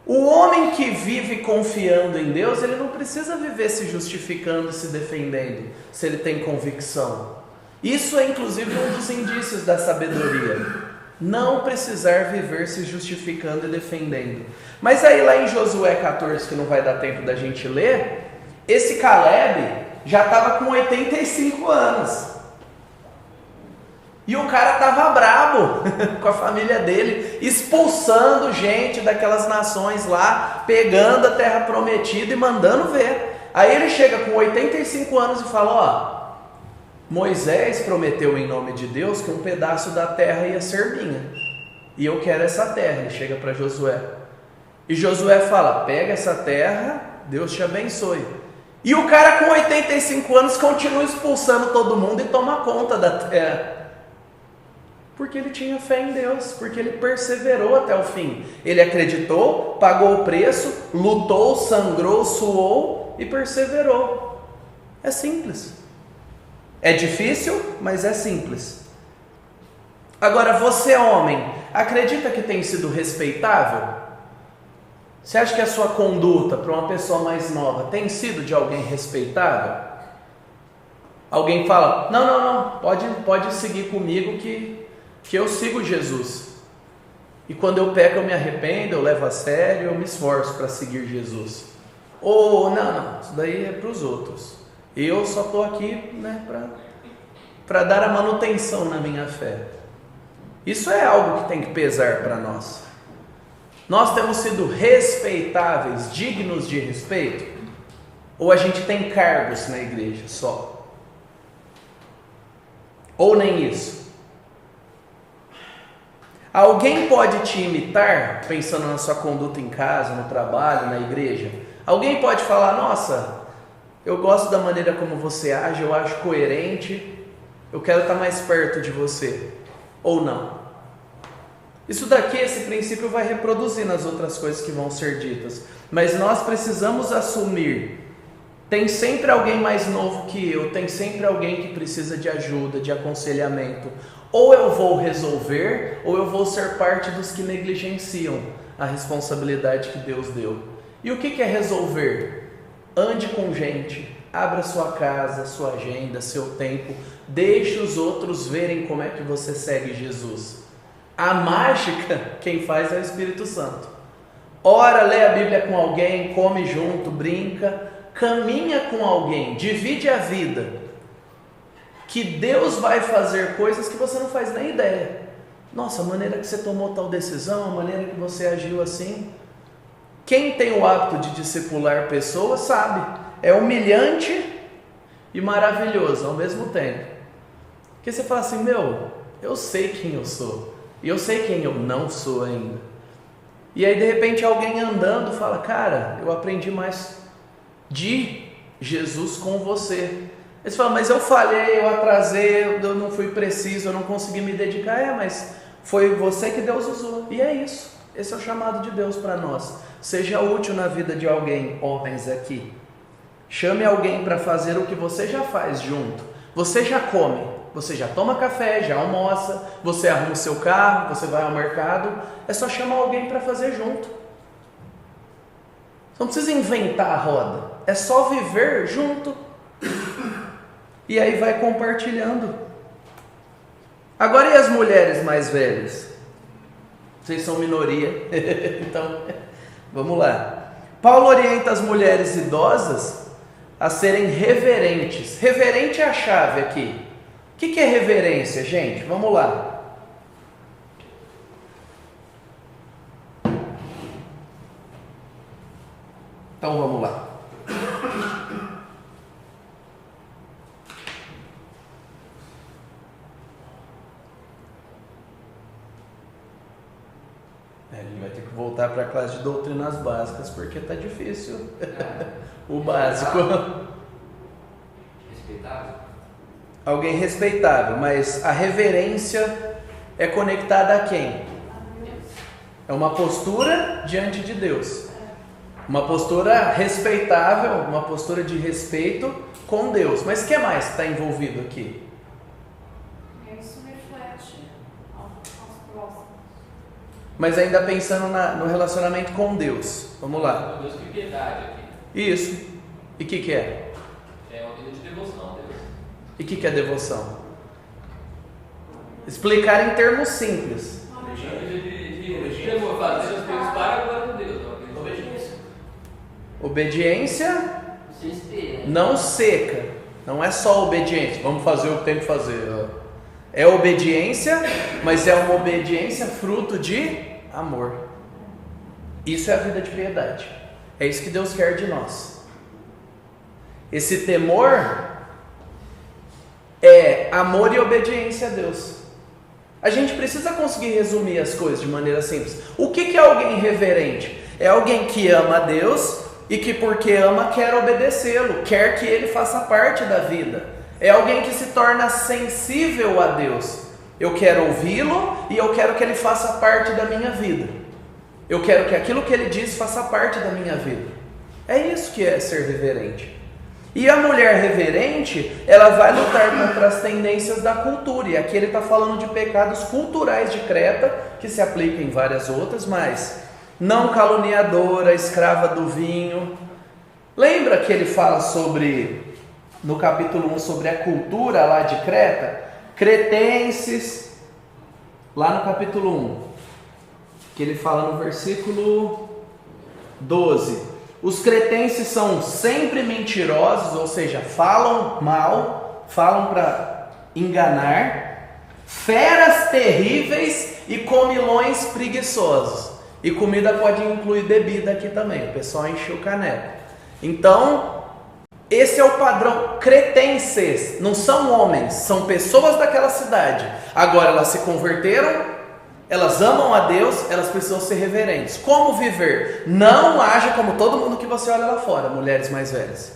O homem que vive confiando em Deus, ele não precisa viver se justificando e se defendendo, se ele tem convicção. Isso é inclusive um dos indícios da sabedoria. Não precisar viver se justificando e defendendo. Mas aí lá em Josué 14, que não vai dar tempo da gente ler, esse Caleb já estava com 85 anos. E o cara estava brabo com a família dele, expulsando gente daquelas nações lá, pegando a terra prometida e mandando ver. Aí ele chega com 85 anos e fala, Moisés prometeu em nome de Deus que um pedaço da terra ia ser minha. E eu quero essa terra. Ele chega para Josué. E Josué fala, pega essa terra, Deus te abençoe. E o cara com 85 anos continua expulsando todo mundo e toma conta da terra. Porque ele tinha fé em Deus, porque ele perseverou até o fim. Ele acreditou, pagou o preço, lutou, sangrou, suou e perseverou. É simples. É difícil, mas é simples. Agora, você homem, acredita que tem sido respeitável? Você acha que a sua conduta para uma pessoa mais nova tem sido de alguém respeitável? Alguém fala, não, pode seguir comigo que eu sigo Jesus. E quando eu peco eu me arrependo, eu levo a sério, eu me esforço para seguir Jesus. Ou não, isso daí é para os outros. Eu só estou aqui, né, para dar a manutenção na minha fé. Isso é algo que tem que pesar para nós. Nós temos sido respeitáveis, dignos de respeito? Ou a gente tem cargos na igreja só? Ou nem isso? Alguém pode te imitar, pensando na sua conduta em casa, no trabalho, na igreja? Alguém pode falar, nossa, eu gosto da maneira como você age, eu acho coerente, eu quero estar mais perto de você. Ou não? Isso daqui, esse princípio vai reproduzir nas outras coisas que vão ser ditas. Mas nós precisamos assumir, tem sempre alguém mais novo que eu, tem sempre alguém que precisa de ajuda, de aconselhamento. Ou eu vou resolver, ou eu vou ser parte dos que negligenciam a responsabilidade que Deus deu. E o que é resolver? Ande com gente, abra sua casa, sua agenda, seu tempo, deixe os outros verem como é que você segue Jesus. A mágica, quem faz é o Espírito Santo. Ora, lê a Bíblia com alguém, come junto, brinca, caminha com alguém, divide a vida, que Deus vai fazer coisas que você não faz nem ideia. Nossa, a maneira que você tomou tal decisão, a maneira que você agiu assim. Quem tem o hábito de discipular pessoas sabe, é humilhante e maravilhoso ao mesmo tempo. Porque você fala assim, eu sei quem eu sou, e eu sei quem eu não sou ainda. E aí de repente alguém andando fala, cara, eu aprendi mais de Jesus com você. Eles falam, mas eu falhei, eu atrasei, eu não fui preciso, eu não consegui me dedicar. Mas foi você que Deus usou. E é isso, esse é o chamado de Deus para nós. Seja útil na vida de alguém, homens aqui. Chame alguém para fazer o que você já faz junto. Você já come, você já toma café, já almoça, você arruma o seu carro, você vai ao mercado. É só chamar alguém para fazer junto. Você não precisa inventar a roda, é só viver junto. E aí vai compartilhando. Agora e as mulheres mais velhas? Vocês são minoria, então vamos lá. Paulo orienta as mulheres idosas a serem reverentes. Reverente é a chave aqui. O que é reverência, gente? Vamos lá. Então vamos lá. A gente vai ter que voltar para a classe de doutrinas básicas, porque está difícil o básico. Respeitável? Alguém respeitável, mas a reverência é conectada a quem? É uma postura diante de Deus. Uma postura respeitável, uma postura de respeito com Deus. Mas o que mais está envolvido aqui? Isso reflete aos próximos. Mas ainda pensando no relacionamento com Deus. Vamos lá. Deus, que piedade aqui. Isso. E o que é? É uma vida de devoção a Deus. E o que é devoção? Explicar em termos simples. De fazer as coisas para a glória de Deus. Obediência. Obediência Se espera. não seca. Não é só obediência. Vamos fazer o que tem que fazer. É obediência, mas é uma obediência fruto de amor. Isso é a vida de piedade. É isso que Deus quer de nós. Esse temor é amor e obediência a Deus. A gente precisa conseguir resumir as coisas de maneira simples. O que é alguém reverente? É alguém que ama a Deus e que porque ama quer obedecê-lo, quer que ele faça parte da vida. É alguém que se torna sensível a Deus. Eu quero ouvi-lo e eu quero que ele faça parte da minha vida. Eu quero que aquilo que ele diz faça parte da minha vida. É isso que é ser reverente. E a mulher reverente, ela vai lutar contra as tendências da cultura. E aqui ele está falando de pecados culturais de Creta, que se aplicam em várias outras, mas não caluniadora, escrava do vinho. Lembra que ele fala sobre no capítulo 1 sobre a cultura lá de Creta, cretenses, lá no capítulo 1, que ele fala no versículo 12, os cretenses são sempre mentirosos, ou seja, falam mal, falam para enganar, feras terríveis e comilões preguiçosos. E comida pode incluir bebida aqui também, o pessoal enche o caneco. Então, esse é o padrão. Cretenses não são homens, são pessoas daquela cidade. Agora elas se converteram, elas amam a Deus, elas precisam ser reverentes. Como viver? Não haja como todo mundo que você olha lá fora, mulheres mais velhas.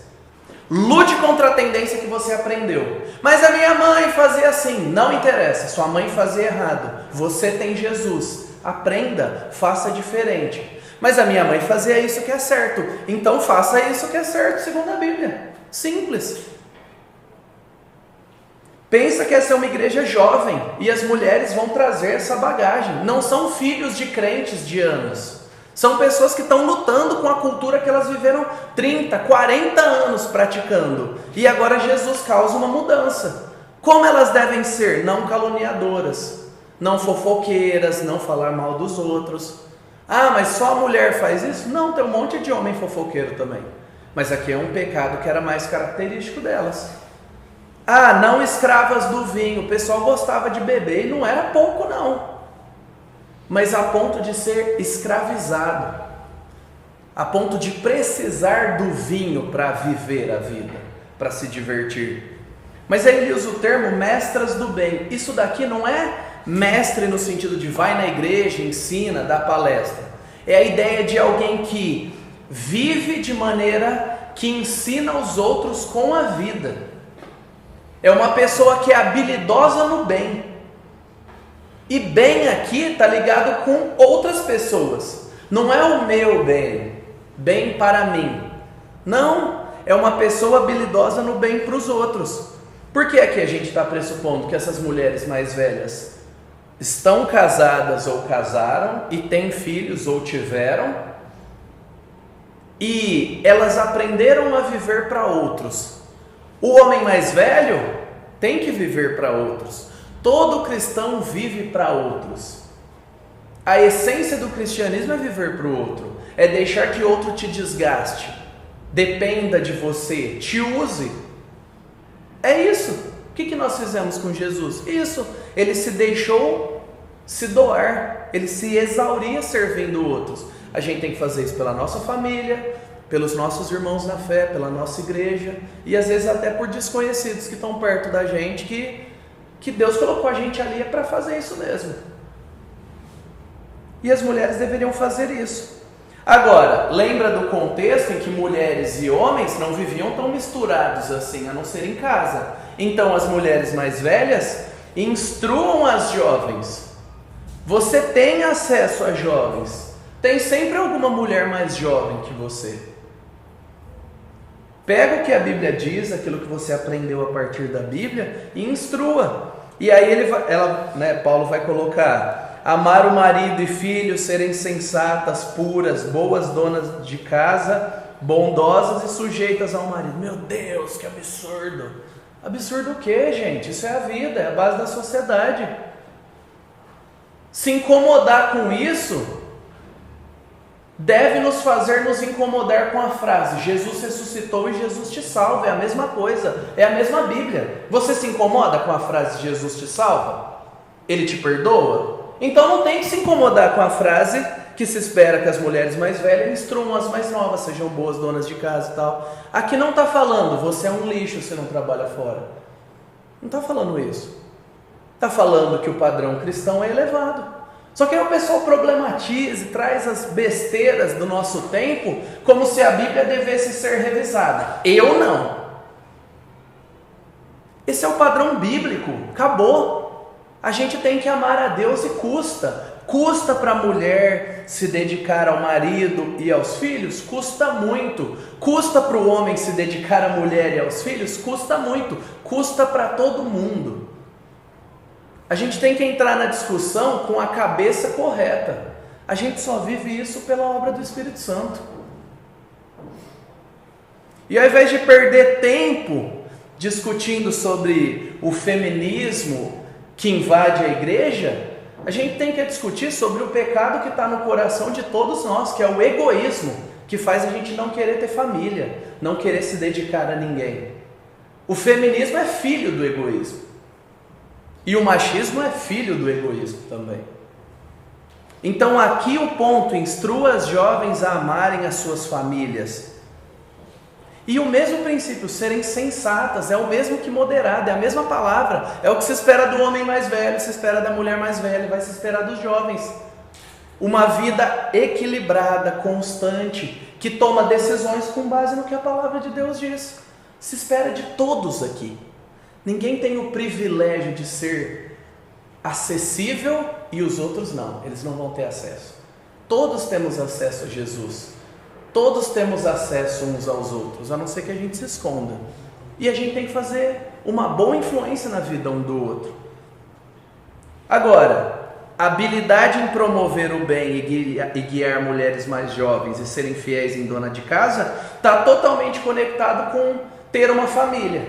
Lute contra a tendência que você aprendeu. Mas a minha mãe fazia assim. Não interessa, sua mãe fazia errado. Você tem Jesus. Aprenda, faça diferente. Mas a minha mãe fazia isso que é certo. Então faça isso que é certo, segundo a Bíblia. Simples. Pensa que essa é uma igreja jovem e as mulheres vão trazer essa bagagem. Não são filhos de crentes de anos. São pessoas que estão lutando com a cultura que elas viveram 30, 40 anos praticando. E agora Jesus causa uma mudança. Como elas devem ser? Não caluniadoras, não fofoqueiras, não falar mal dos outros. Ah, mas só a mulher faz isso? Não, tem um monte de homem fofoqueiro também. Mas aqui é um pecado que era mais característico delas. Ah, não escravas do vinho. O pessoal gostava de beber e não era pouco não. Mas a ponto de ser escravizado, a ponto de precisar do vinho para viver a vida, para se divertir. Mas aí ele usa o termo mestras do bem. Isso daqui não é mestre no sentido de vai na igreja, ensina, dá palestra. É a ideia de alguém que vive de maneira que ensina os outros com a vida. É uma pessoa que é habilidosa no bem. E bem aqui está ligado com outras pessoas. Não é o meu bem, bem para mim. Não, é uma pessoa habilidosa no bem para os outros. Por que aqui a gente está pressupondo que essas mulheres mais velhas estão casadas ou casaram e têm filhos ou tiveram? E elas aprenderam a viver para outros. O homem mais velho tem que viver para outros. Todo cristão vive para outros. A essência do cristianismo é viver para o outro. É deixar que outro te desgaste. Dependa de você. Te use. É isso. O que nós fizemos com Jesus? Isso. Ele se deixou se doar. Ele se exauria servindo outros. A gente tem que fazer isso pela nossa família, pelos nossos irmãos na fé, pela nossa igreja. E às vezes até por desconhecidos que estão perto da gente que Deus colocou a gente ali é para fazer isso mesmo. E as mulheres deveriam fazer isso. Agora, lembra do contexto em que mulheres e homens não viviam tão misturados assim, a não ser em casa. Então as mulheres mais velhas instruam as jovens. Você tem acesso a jovens. Tem sempre alguma mulher mais jovem que você. Pega o que a Bíblia diz, aquilo que você aprendeu a partir da Bíblia e instrua. E aí Paulo vai colocar: amar o marido e filhos, serem sensatas, puras, boas donas de casa, bondosas e sujeitas ao marido. Meu Deus, que absurdo! Absurdo o quê, gente? Isso é a vida, é a base da sociedade. Se incomodar com isso deve nos fazer nos incomodar com a frase: Jesus ressuscitou e Jesus te salva. É a mesma coisa, é a mesma Bíblia. Você se incomoda com a frase Jesus te salva? Ele te perdoa? Então não tem que se incomodar com a frase que se espera que as mulheres mais velhas instruam as mais novas, sejam boas donas de casa e tal. Aqui não está falando você é um lixo se não trabalha fora. Não está falando isso. Está falando que o padrão cristão é elevado. Só que aí o pessoal problematiza e traz as besteiras do nosso tempo como se a Bíblia devesse ser revisada. Eu não. Esse é o padrão bíblico. Acabou. A gente tem que amar a Deus e custa. Custa para a mulher se dedicar ao marido e aos filhos? Custa muito. Custa para o homem se dedicar à mulher e aos filhos? Custa muito. Custa para todo mundo. A gente tem que entrar na discussão com a cabeça correta. A gente só vive isso pela obra do Espírito Santo. E ao invés de perder tempo discutindo sobre o feminismo que invade a igreja, a gente tem que discutir sobre o pecado que está no coração de todos nós, que é o egoísmo, que faz a gente não querer ter família, não querer se dedicar a ninguém. O feminismo é filho do egoísmo. E o machismo é filho do egoísmo também. Então aqui o ponto: instrua as jovens a amarem as suas famílias. E o mesmo princípio, serem sensatas, é o mesmo que moderada, é a mesma palavra. É o que se espera do homem mais velho, se espera da mulher mais velha, vai se esperar dos jovens. Uma vida equilibrada, constante, que toma decisões com base no que a palavra de Deus diz. Se espera de todos aqui. Ninguém tem o privilégio de ser acessível e os outros não, eles não vão ter acesso. Todos temos acesso a Jesus. Todos temos acesso uns aos outros, a não ser que a gente se esconda. E a gente tem que fazer uma boa influência na vida um do outro. Agora, a habilidade em promover o bem e guiar mulheres mais jovens e serem fiéis em dona de casa está totalmente conectado com ter uma família.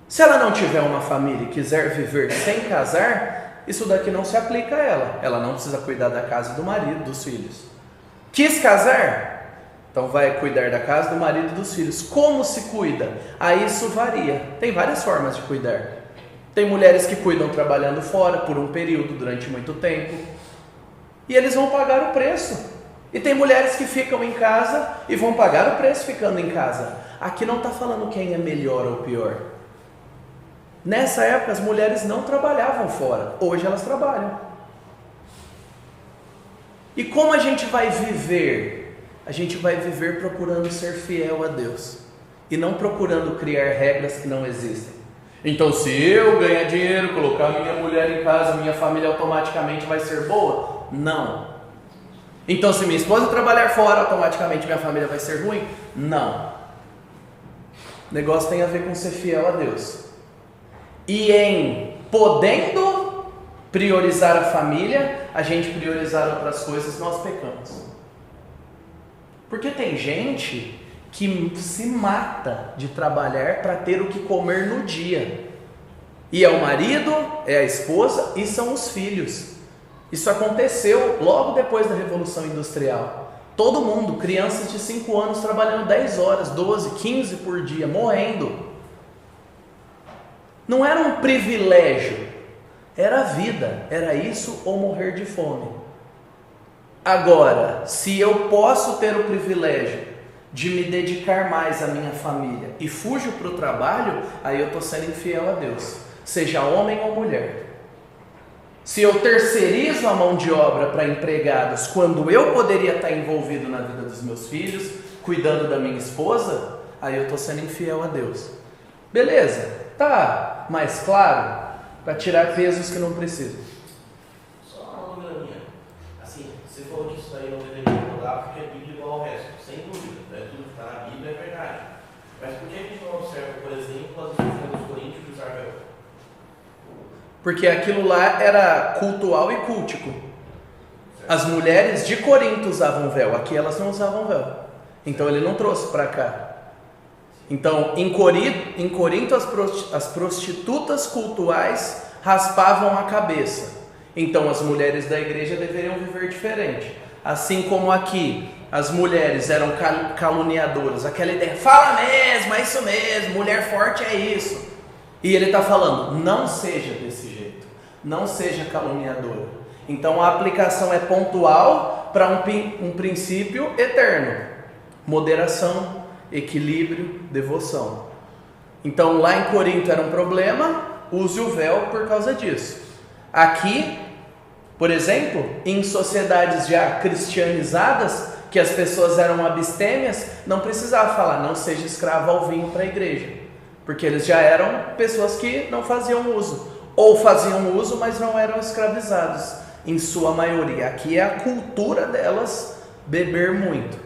Se ela não tiver uma família e quiser viver sem casar, isso daqui não se aplica a ela. Ela não precisa cuidar da casa do marido, dos filhos. Quis casar? Então vai cuidar da casa, do marido e dos filhos. Como se cuida? Aí isso varia. Tem várias formas de cuidar. Tem mulheres que cuidam trabalhando fora por um período, durante muito tempo. E eles vão pagar o preço. E tem mulheres que ficam em casa e vão pagar o preço ficando em casa. Aqui não está falando quem é melhor ou pior. Nessa época as mulheres não trabalhavam fora. Hoje elas trabalham. E como a gente vai viver? A gente vai viver procurando ser fiel a Deus e não procurando criar regras que não existem. Então, se eu ganhar dinheiro, colocar minha mulher em casa, minha família automaticamente vai ser boa? Não. Então, se minha esposa trabalhar fora, automaticamente minha família vai ser ruim? Não. O negócio tem a ver com ser fiel a Deus. E em podendo priorizar a família, a gente priorizar outras coisas, nós pecamos. Porque tem gente que se mata de trabalhar para ter o que comer no dia. E é o marido, é a esposa e são os filhos. Isso aconteceu logo depois da Revolução Industrial. Todo mundo, crianças de 5 anos trabalhando 10 horas, 12, 15 por dia, morrendo. Não era um privilégio, era a vida, era isso ou morrer de fome. Agora, se eu posso ter o privilégio de me dedicar mais à minha família e fujo para o trabalho, aí eu estou sendo infiel a Deus, seja homem ou mulher. Se eu terceirizo a mão de obra para empregados, quando eu poderia estar envolvido na vida dos meus filhos, cuidando da minha esposa, aí eu estou sendo infiel a Deus. Beleza, tá mais claro? Para tirar pesos que não precisam. Você falou que isso aí não deveria mudar porque a Bíblia é igual ao resto, sem dúvida, né? Tudo que está na Bíblia é verdade. Mas por que a gente não observa, por exemplo, as músicas dos Coríntios de usar véu? Porque aquilo lá era cultual e cultico. As mulheres de Corinto usavam véu, aqui elas não usavam véu. Então ele não trouxe para cá. Então em Corinto as prostitutas cultuais raspavam a cabeça. Então as mulheres da igreja deveriam viver diferente. Assim como aqui as mulheres eram caluniadoras, aquela ideia, fala mesmo, é isso mesmo, mulher forte é isso. E ele está falando, não seja desse jeito, não seja caluniadora. Então a aplicação é pontual para um princípio eterno: moderação, equilíbrio, devoção. Então lá em Corinto era um problema, use o véu por causa disso. Aqui, por exemplo, em sociedades já cristianizadas, que as pessoas eram abstêmias, não precisava falar, não seja escravo ao vinho para a igreja, porque eles já eram pessoas que não faziam uso, ou faziam uso, mas não eram escravizados, em sua maioria. Aqui é a cultura delas beber muito.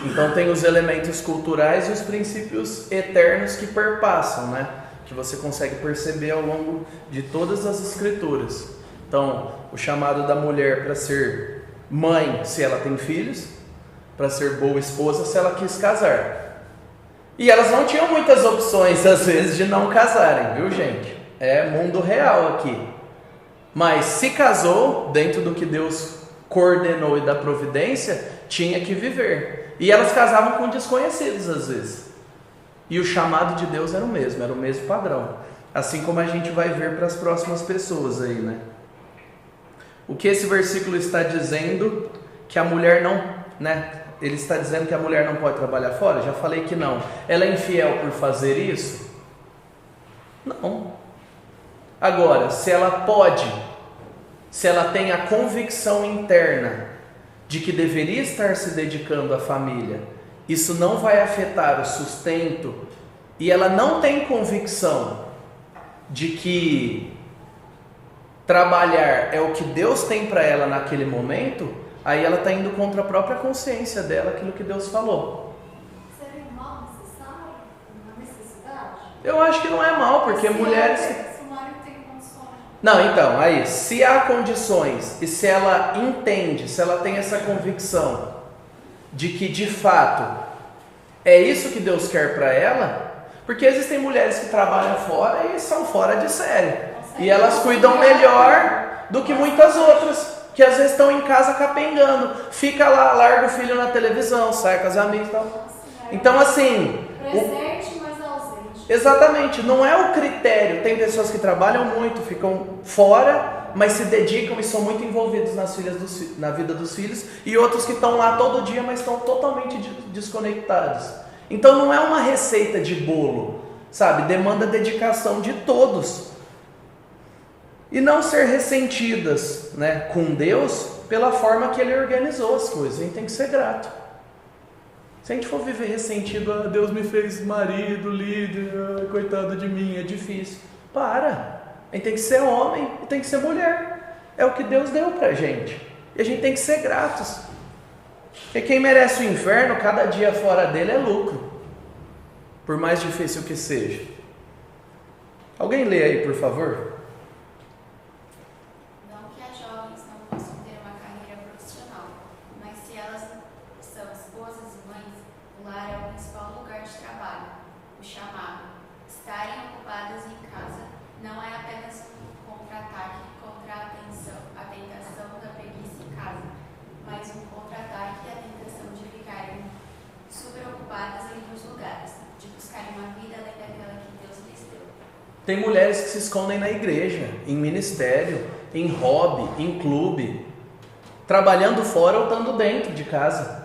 Então tem os elementos culturais e os princípios eternos que perpassam, né? Que você consegue perceber ao longo de todas as escrituras. Então, o chamado da mulher para ser mãe, se ela tem filhos, para ser boa esposa, se ela quis casar. E elas não tinham muitas opções, às vezes, de não casarem, viu, gente? É mundo real aqui. Mas se casou, dentro do que Deus coordenou e da providência, tinha que viver. E elas casavam com desconhecidos, às vezes. E o chamado de Deus era o mesmo padrão. Assim como a gente vai ver para as próximas pessoas aí, né? O que esse versículo está dizendo? Que a mulher não, né? Ele está dizendo que a mulher não pode trabalhar fora? Já falei que não. Ela é infiel por fazer isso? Não. Agora, se ela pode, se ela tem a convicção interna de que deveria estar se dedicando à família, isso não vai afetar o sustento, e ela não tem convicção de que trabalhar é o que Deus tem para ela naquele momento, aí ela está indo contra a própria consciência dela, aquilo que Deus falou. Seria um mal necessário? Uma necessidade? Eu acho que não é mal, porque Se mulheres... Se o marido tem condições. Não, então, aí, se há condições e se ela entende, se ela tem essa convicção de que de fato é isso que Deus quer para ela, porque existem mulheres que trabalham fora e são fora de série, e elas cuidam melhor do que muitas outras, que às vezes estão em casa capengando, fica lá, larga o filho na televisão, sai com as amigas e tal. Então assim... Presente, mas ausente. Exatamente, não é o critério. Tem pessoas que trabalham muito, ficam fora, mas se dedicam e são muito envolvidos na vida dos filhos, e outros que estão lá todo dia, mas estão totalmente desconectados. Então não é uma receita de bolo, sabe? Demanda dedicação de todos. E não ser ressentidas, né, com Deus pela forma que Ele organizou as coisas. A gente tem que ser grato. Se a gente for viver ressentido, Deus me fez marido, líder, coitado de mim, é difícil. Para! A gente tem que ser homem e tem que ser mulher. É o que Deus deu pra gente. E a gente tem que ser gratos. Porque quem merece o inferno, cada dia fora dele é lucro. Por mais difícil que seja. Alguém lê aí, por favor? Não que as jovens não possam ter uma carreira profissional, mas se elas são esposas e mães, o lar é o principal lugar de trabalho, o chamado. Estarem ocupadas em casa não é apenas um contra-ataque contra a tentação da preguiça em casa, mas um contra-ataque à tentação de ficarem super ocupadas em outros lugares, de buscarem uma vida além daquela que Deus lhes deu. Tem mulheres que se escondem na igreja, em ministério, em hobby, em clube, trabalhando fora ou estando dentro de casa.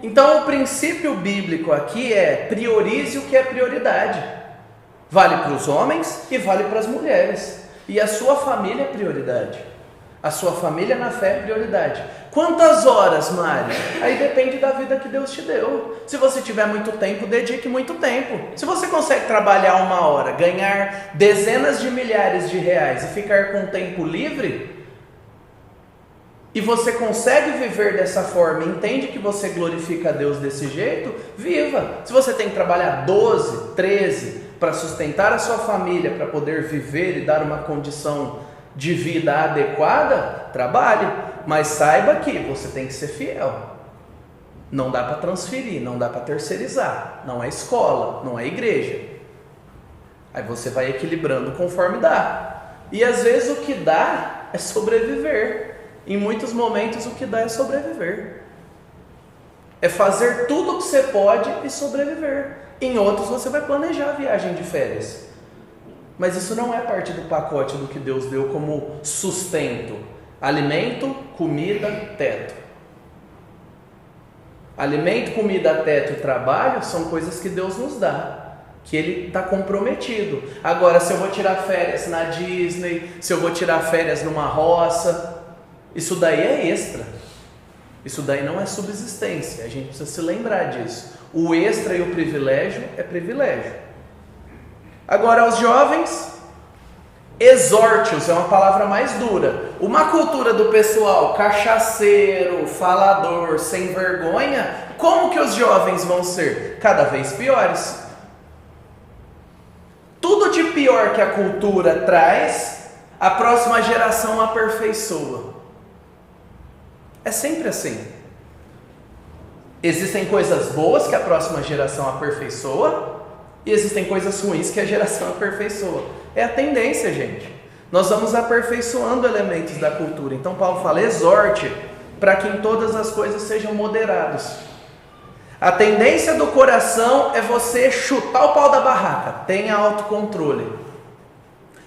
Então o princípio bíblico aqui é: priorize o que é prioridade. Vale para os homens e vale para as mulheres. E a sua família é prioridade. A sua família na fé é prioridade. Quantas horas, Mário? Aí depende da vida que Deus te deu. Se você tiver muito tempo, dedique muito tempo. Se você consegue trabalhar 1 hora, ganhar dezenas de milhares de reais e ficar com tempo livre, e você consegue viver dessa forma, entende que você glorifica a Deus desse jeito, viva. Se você tem que trabalhar 12, 13 para sustentar a sua família, para poder viver e dar uma condição de vida adequada, trabalhe, mas saiba que você tem que ser fiel. Não dá para transferir, não dá para terceirizar, não é escola, não é igreja. Aí você vai equilibrando conforme dá. E às vezes o que dá é sobreviver. Em muitos momentos o que dá é sobreviver. É fazer tudo o que você pode e sobreviver. Em outros você vai planejar a viagem de férias. Mas isso não é parte do pacote do que Deus deu como sustento. Alimento, comida, teto. Alimento, comida, teto e trabalho são coisas que Deus nos dá, que Ele está comprometido. Agora, se eu vou tirar férias na Disney, se eu vou tirar férias numa roça, isso daí é extra. Isso daí não é subsistência. A gente precisa se lembrar disso. O extra e o privilégio é privilégio. Agora, aos jovens, exorte-os é uma palavra mais dura. Uma cultura do pessoal cachaceiro, falador, sem vergonha, como que os jovens vão ser? Cada vez piores. Tudo de pior que a cultura traz, a próxima geração aperfeiçoa. É sempre assim. Existem coisas boas que a próxima geração aperfeiçoa e existem coisas ruins que a geração aperfeiçoa. É a tendência, gente. Nós vamos aperfeiçoando elementos da cultura. Então Paulo fala, exorte para que em todas as coisas sejam moderados. A tendência do coração é você chutar o pau da barraca. Tenha autocontrole.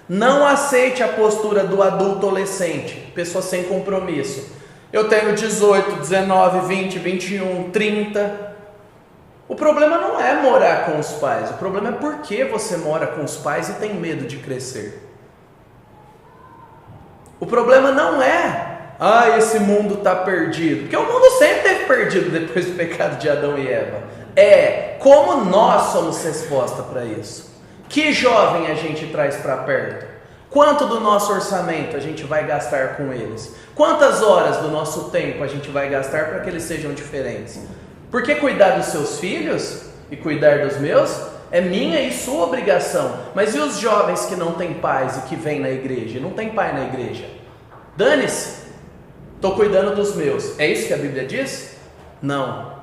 Não aceite a postura do adulto adolescente, pessoa sem compromisso. Eu tenho 18, 19, 20, 21, 30. O problema não é morar com os pais. O problema é por que você mora com os pais e tem medo de crescer. O problema não é, esse mundo está perdido. Porque o mundo sempre esteve perdido depois do pecado de Adão e Eva. É como nós somos resposta para isso. Que jovem a gente traz para perto? Quanto do nosso orçamento a gente vai gastar com eles? Quantas horas do nosso tempo a gente vai gastar para que eles sejam diferentes? Porque cuidar dos seus filhos e cuidar dos meus é minha e sua obrigação. Mas e os jovens que não têm pais e que vêm na igreja? Não tem pai na igreja? Dane-se, estou cuidando dos meus. É isso que a Bíblia diz? Não,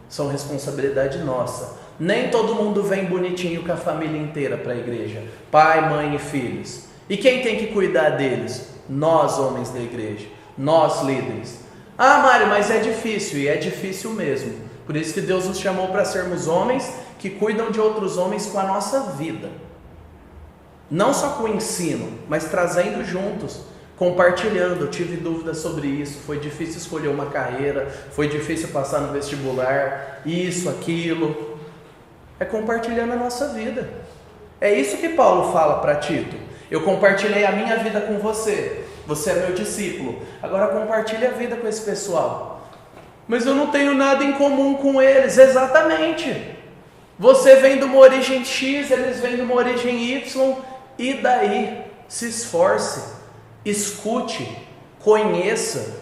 são responsabilidade nossa. Nem todo mundo vem bonitinho com a família inteira para a igreja. Pai, mãe e filhos. E quem tem que cuidar deles? Nós, homens da igreja. Nós, líderes. Mário, mas é difícil. E é difícil mesmo. Por isso que Deus nos chamou para sermos homens que cuidam de outros homens com a nossa vida. Não só com o ensino, mas trazendo juntos, compartilhando. Eu tive dúvidas sobre isso. Foi difícil escolher uma carreira. Foi difícil passar no vestibular. Isso, aquilo. É compartilhando a nossa vida. É isso que Paulo fala para Tito. Eu compartilhei a minha vida com você. Você é meu discípulo. Agora compartilhe a vida com esse pessoal. Mas eu não tenho nada em comum com eles. Exatamente. Você vem de uma origem X, eles vêm de uma origem Y. E daí? Se esforce. Escute. Conheça.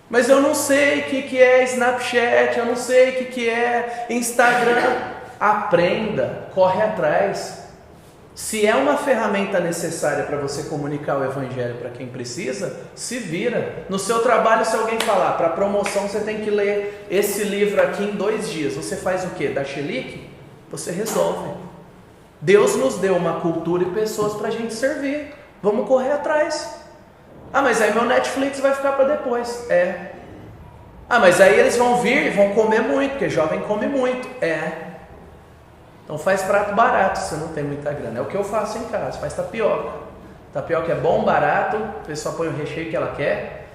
Mas eu não sei o que é Snapchat. Eu não sei o que é Instagram. Aprenda, corre atrás. Se é uma ferramenta necessária para você comunicar o evangelho para quem precisa, se vira. No seu trabalho, se alguém falar, para promoção você tem que ler esse livro aqui em 2 dias, você faz o quê? Dá chilique? Você resolve. Deus nos deu uma cultura e pessoas para a gente servir. Vamos correr atrás. Mas aí meu Netflix vai ficar para depois. Mas aí eles vão vir e vão comer muito, porque jovem come muito. Então faz prato barato, se não tem muita grana. É o que eu faço em casa, faz tapioca. Tapioca é bom, barato, a pessoa põe o recheio que ela quer.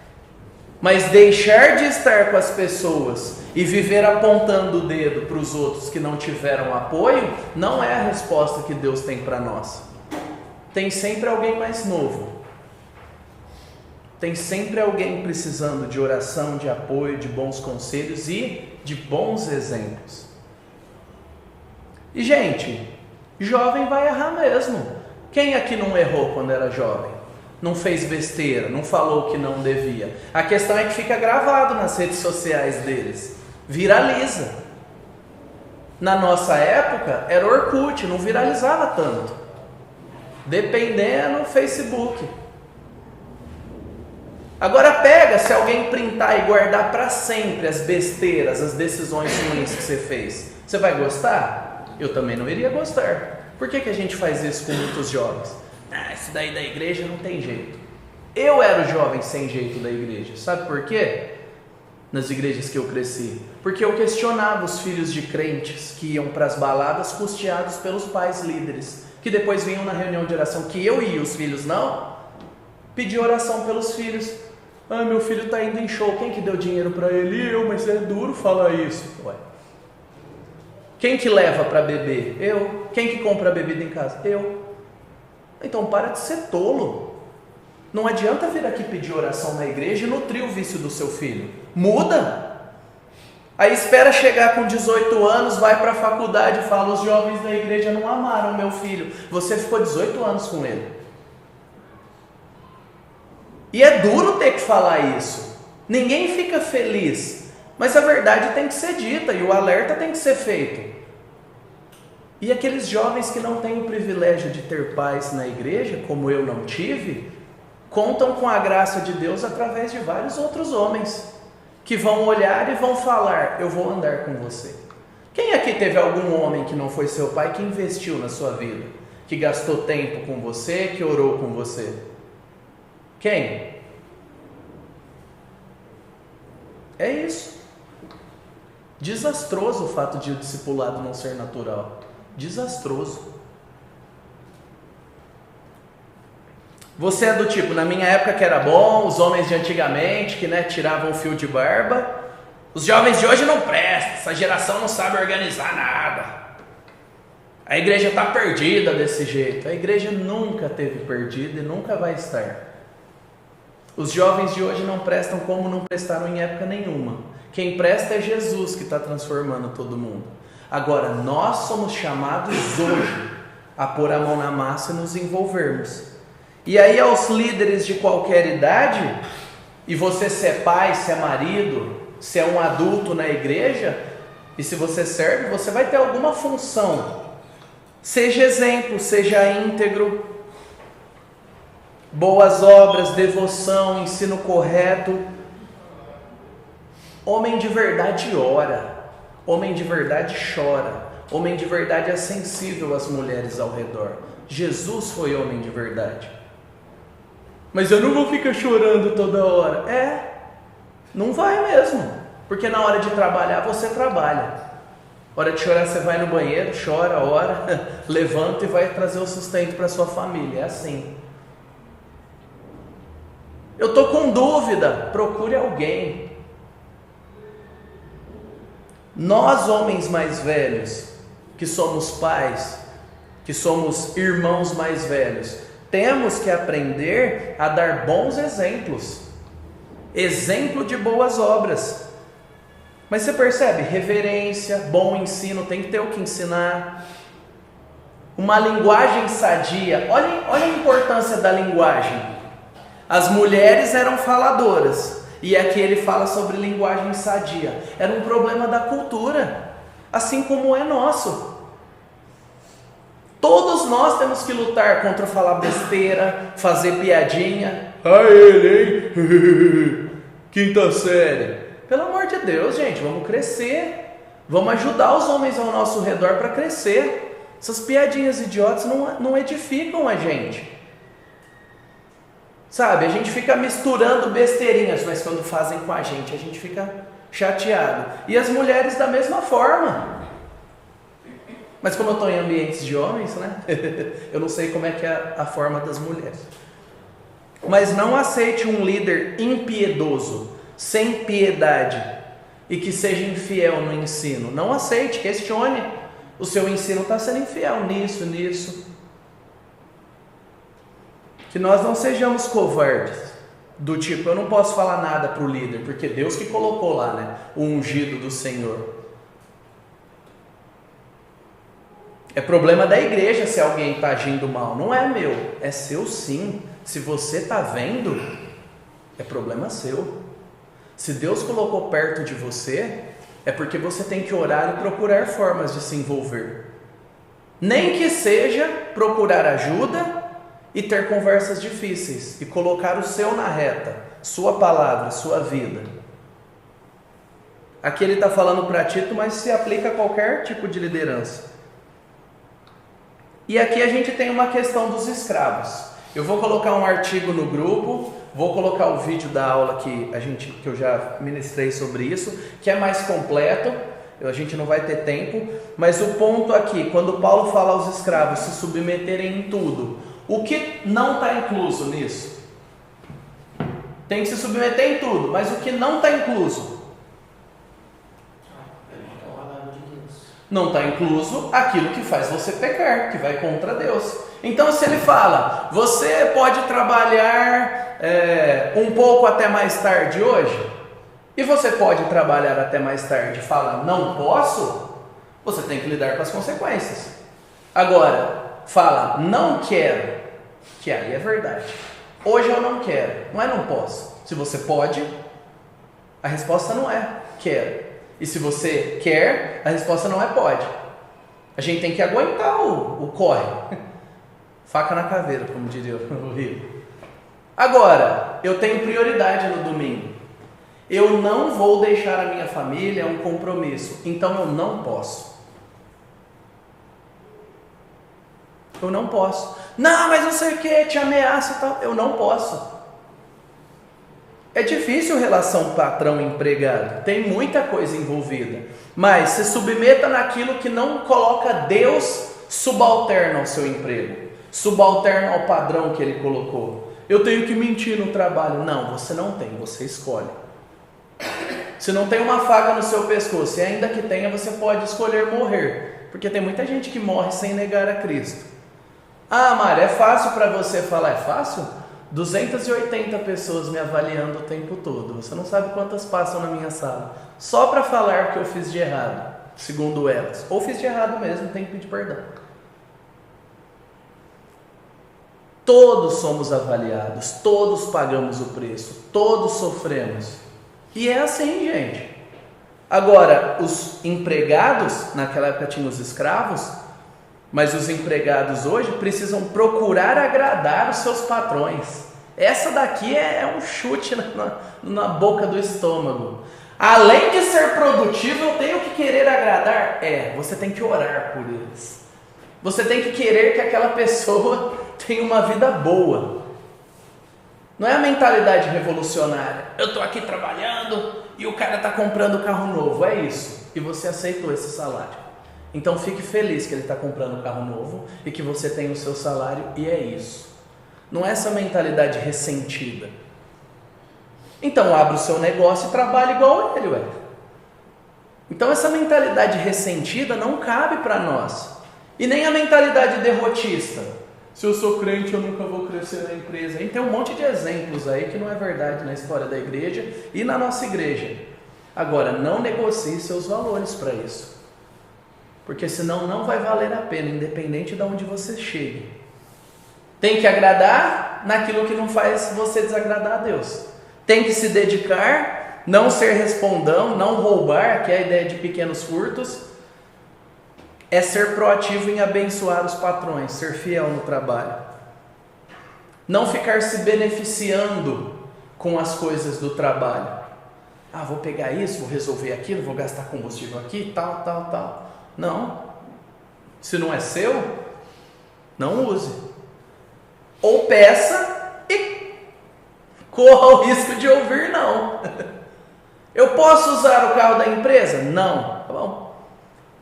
Mas deixar de estar com as pessoas e viver apontando o dedo para os outros que não tiveram apoio, não é a resposta que Deus tem para nós. Tem sempre alguém mais novo. Tem sempre alguém precisando de oração, de apoio, de bons conselhos e de bons exemplos. E gente, jovem vai errar mesmo. Quem aqui não errou quando era jovem? Não fez besteira, não falou o que não devia. A questão é que fica gravado nas redes sociais deles. Viraliza. Na nossa época era Orkut, não viralizava tanto. Dependendo, Facebook. Agora pega, se alguém printar e guardar para sempre as besteiras, as decisões ruins que você fez, você vai gostar? Eu também não iria gostar. Por que a gente faz isso com muitos jovens? Isso daí da igreja não tem jeito. Eu era o jovem sem jeito da igreja. Sabe por quê? Nas igrejas que eu cresci. Porque eu questionava os filhos de crentes que iam para as baladas custeados pelos pais líderes, que depois vinham na reunião de oração que eu ia e os filhos não. Pedi oração pelos filhos. Meu filho está indo em show. Quem que deu dinheiro para ele? Eu, mas é duro falar isso. Quem que leva para beber? Eu. Quem que compra bebida em casa? Eu. Então para de ser tolo. Não adianta vir aqui pedir oração na igreja e nutrir o vício do seu filho. Muda. Aí espera chegar com 18 anos, vai para a faculdade e fala, os jovens da igreja não amaram meu filho. Você ficou 18 anos com ele. E é duro ter que falar isso. Ninguém fica feliz. Mas a verdade tem que ser dita e o alerta tem que ser feito. E aqueles jovens que não têm o privilégio de ter pais na igreja, como eu não tive, contam com a graça de Deus através de vários outros homens. que vão olhar e vão falar: eu vou andar com você. Quem aqui teve algum homem que não foi seu pai, que investiu na sua vida, que gastou tempo com você, que orou com você? Quem? É isso. Desastroso o fato de o discipulado não ser natural. Desastroso. Você é do tipo: na minha época que era bom, os homens de antigamente que tiravam o fio de barba, os jovens de hoje não prestam, essa geração não sabe organizar nada, a igreja está perdida desse jeito. A igreja nunca esteve perdida e nunca vai estar. Os jovens de hoje não prestam como não prestaram em época nenhuma. Quem presta é Jesus, que está transformando todo mundo. Agora, nós somos chamados hoje a pôr a mão na massa e nos envolvermos. E aí, aos líderes de qualquer idade, e você se é pai, se é marido, se é um adulto na igreja, e se você serve, você vai ter alguma função. Seja exemplo, seja íntegro, boas obras, devoção, ensino correto. Homem de verdade ora, homem de verdade chora, homem de verdade é sensível às mulheres ao redor. Jesus foi homem de verdade. Mas eu não vou ficar chorando toda hora. Não vai mesmo, porque na hora de trabalhar você trabalha. Hora de chorar você vai no banheiro, chora, ora, levanta e vai trazer o sustento para sua família. É assim. Eu estou com dúvida, procure alguém. Nós, homens mais velhos, que somos pais, que somos irmãos mais velhos, temos que aprender a dar bons exemplos. Exemplo de boas obras. Mas você percebe? Reverência, bom ensino, tem que ter o que ensinar. Uma linguagem sadia. Olha a importância da linguagem. As mulheres eram faladoras, e aqui ele fala sobre linguagem sadia. Era um problema da cultura, assim como é nosso. Todos nós temos que lutar contra falar besteira, fazer piadinha. Ele, hein? Quinta série. Pelo amor de Deus, gente, vamos crescer. Vamos ajudar os homens ao nosso redor para crescer. Essas piadinhas idiotas não edificam a gente. Sabe, a gente fica misturando besteirinhas, mas quando fazem com a gente fica chateado. E as mulheres da mesma forma. Mas como eu estou em ambientes de homens, eu não sei como é que é a forma das mulheres. Mas não aceite um líder impiedoso, sem piedade, e que seja infiel no ensino. Não aceite, questione. O seu ensino está sendo infiel nisso. Que nós não sejamos covardes, do tipo: eu não posso falar nada para o líder, porque Deus que colocou lá, o ungido do Senhor. É problema da igreja se alguém está agindo mal, não é meu, é seu sim. Se você está vendo, é problema seu. Se Deus colocou perto de você, é porque você tem que orar e procurar formas de se envolver. Nem que seja procurar ajuda e ter conversas difíceis, e colocar o seu na reta, sua palavra, sua vida. Aqui ele está falando para Tito, mas se aplica a qualquer tipo de liderança. E aqui a gente tem uma questão dos escravos. Eu vou colocar um artigo no grupo, vou colocar o vídeo da aula que eu já ministrei sobre isso, que é mais completo, a gente não vai ter tempo, mas o ponto aqui, quando Paulo fala aos escravos se submeterem em tudo, o que não está incluso nisso? Tem que se submeter em tudo, mas o que não está incluso? Não está incluso aquilo que faz você pecar, que vai contra Deus. Então, se ele fala: você pode trabalhar um pouco até mais tarde hoje, e você pode trabalhar até mais tarde, fala: não posso, você tem que lidar com as consequências. Agora, fala: não quero, que aí é verdade. Hoje eu não quero, não é não posso. Se você pode, a resposta não é quero. E se você quer, a resposta não é pode. A gente tem que aguentar o corre. Faca na caveira, como diria o Rio. Agora, eu tenho prioridade no domingo. Eu não vou deixar a minha família, é um compromisso, então eu não posso. Eu não posso. Não, mas não sei o que, te ameaça e tal. Eu não posso. É difícil relação patrão-empregado. Tem muita coisa envolvida. Mas se submeta naquilo que não coloca Deus subalterno ao seu emprego. Subalterno ao padrão que Ele colocou. Eu tenho que mentir no trabalho. Não, você não tem, você escolhe. Se não tem uma faca no seu pescoço, e ainda que tenha, você pode escolher morrer. Porque tem muita gente que morre sem negar a Cristo. Ah, Mário, é fácil para você falar? É fácil? 280 pessoas me avaliando o tempo todo. Você não sabe quantas passam na minha sala. Só para falar que eu fiz de errado, segundo elas. Ou fiz de errado mesmo, tem que pedir perdão. Todos somos avaliados, todos pagamos o preço, todos sofremos. E é assim, gente. Agora, os empregados, naquela época tinha os escravos, mas os empregados hoje precisam procurar agradar os seus patrões. Essa daqui é um chute na boca do estômago. Além de ser produtivo, eu tenho que querer agradar? Você tem que orar por eles. Você tem que querer que aquela pessoa tenha uma vida boa. Não é a mentalidade revolucionária. Eu estou aqui trabalhando e o cara está comprando carro novo. É isso. E você aceitou esse salário. Então fique feliz que ele está comprando um carro novo e que você tem o seu salário, e é isso. Não é essa mentalidade ressentida. Então abra o seu negócio e trabalhe igual ele, ué. Então essa mentalidade ressentida não cabe para nós. E nem a mentalidade derrotista. Se eu sou crente, eu nunca vou crescer na empresa. E tem um monte de exemplos aí que não é verdade na história da igreja e na nossa igreja. Agora, não negocie seus valores para isso. Porque senão não vai valer a pena, independente de onde você chegue. Tem que agradar naquilo que não faz você desagradar a Deus. Tem que se dedicar, não ser respondão, não roubar, que é a ideia de pequenos furtos. É ser proativo em abençoar os patrões, ser fiel no trabalho. Não ficar se beneficiando com as coisas do trabalho. Ah, vou pegar isso, vou resolver aquilo, vou gastar combustível aqui, tal. Não. Se não é seu, não use. Ou peça e corra o risco de ouvir não. Eu posso usar o carro da empresa? Não. Tá bom.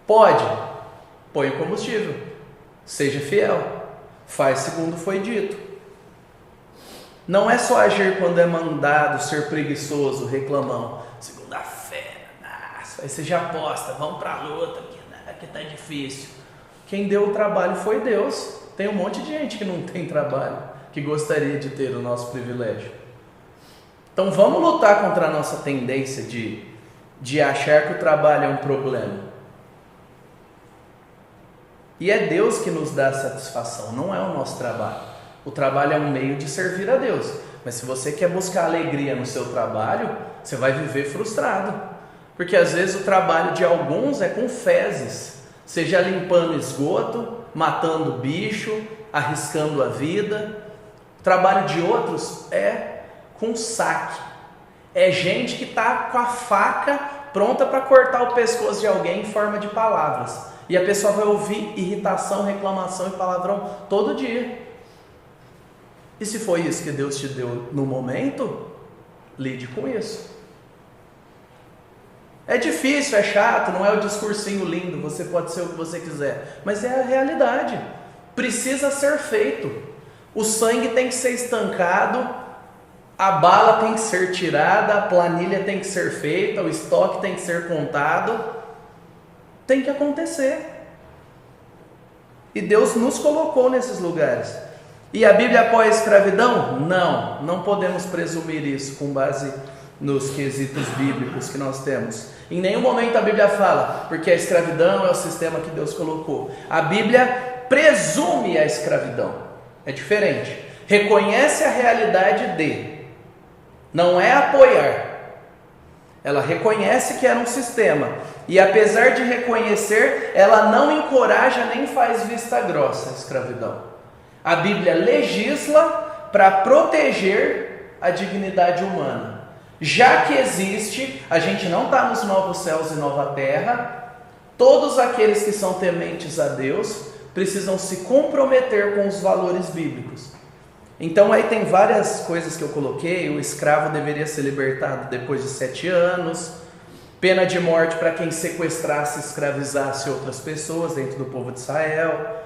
Pode. Põe o combustível. Seja fiel. Faz segundo foi dito. Não é só agir quando é mandado, ser preguiçoso, reclamão. Segunda-feira, nossa, aí você já aposta, vamos para a luta, que tá difícil. Quem deu o trabalho foi Deus. Tem um monte de gente que não tem trabalho, que gostaria de ter o nosso privilégio. Então vamos lutar contra a nossa tendência de achar que o trabalho é um problema. E é Deus que nos dá satisfação, não é o nosso trabalho. O trabalho é um meio de servir a Deus. Mas se você quer buscar alegria no seu trabalho, você vai viver frustrado. Porque às vezes o trabalho de alguns é com fezes, seja limpando esgoto, matando bicho, arriscando a vida. O trabalho de outros é com saque. É gente que está com a faca pronta para cortar o pescoço de alguém em forma de palavras. E a pessoa vai ouvir irritação, reclamação e palavrão todo dia. E se foi isso que Deus te deu no momento, lide com isso. É difícil, é chato, não é o discursinho lindo, você pode ser o que você quiser, mas é a realidade. Precisa ser feito. O sangue tem que ser estancado, a bala tem que ser tirada, a planilha tem que ser feita, o estoque tem que ser contado. Tem que acontecer. E Deus nos colocou nesses lugares. E a Bíblia apoia a escravidão? Não, não podemos presumir isso com base nos quesitos bíblicos que nós temos. Em nenhum momento a Bíblia fala, porque a escravidão é o sistema que Deus colocou. A Bíblia presume a escravidão. É diferente. Reconhece a realidade de. Não é apoiar. Ela reconhece que era um sistema. E apesar de reconhecer, ela não encoraja nem faz vista grossa a escravidão. A Bíblia legisla para proteger a dignidade humana. Já que existe, a gente não está nos novos céus e nova terra, todos aqueles que são tementes a Deus precisam se comprometer com os valores bíblicos. Então aí tem várias coisas que eu coloquei. O escravo deveria ser libertado depois de 7 anos, pena de morte para quem sequestrasse e escravizasse outras pessoas dentro do povo de Israel.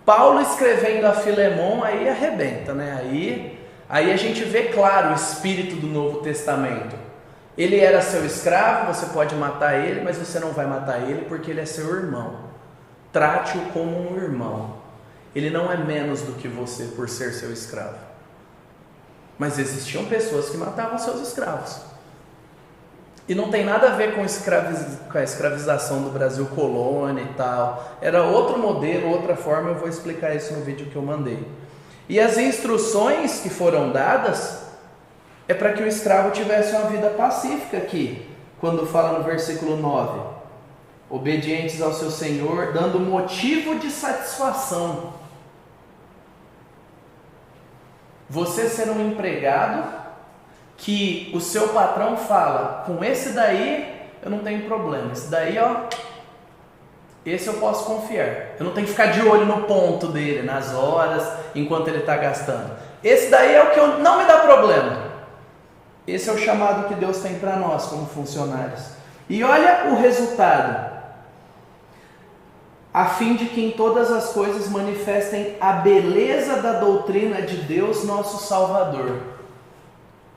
Paulo escrevendo a Filemon, aí arrebenta, né? Aí a gente vê claro o espírito do Novo Testamento. Ele era seu escravo, você pode matar ele, mas você não vai matar ele porque ele é seu irmão. Trate-o como um irmão. Ele não é menos do que você por ser seu escravo. Mas existiam pessoas que matavam seus escravos. E não tem nada a ver com a escravização do Brasil colônia e tal. Era outro modelo, outra forma. Eu vou explicar isso no vídeo que eu mandei. E as instruções que foram dadas é para que o escravo tivesse uma vida pacífica aqui. Quando fala no versículo 9: obedientes ao seu Senhor, dando motivo de satisfação. Você ser um empregado que o seu patrão fala: com esse daí eu não tenho problema, esse daí esse eu posso confiar, eu não tenho que ficar de olho no ponto dele, nas horas, enquanto ele está gastando. Esse daí é o que não me dá problema. Esse é o chamado que Deus tem para nós como funcionários. E olha o resultado: a fim de que em todas as coisas manifestem a beleza da doutrina de Deus, nosso Salvador.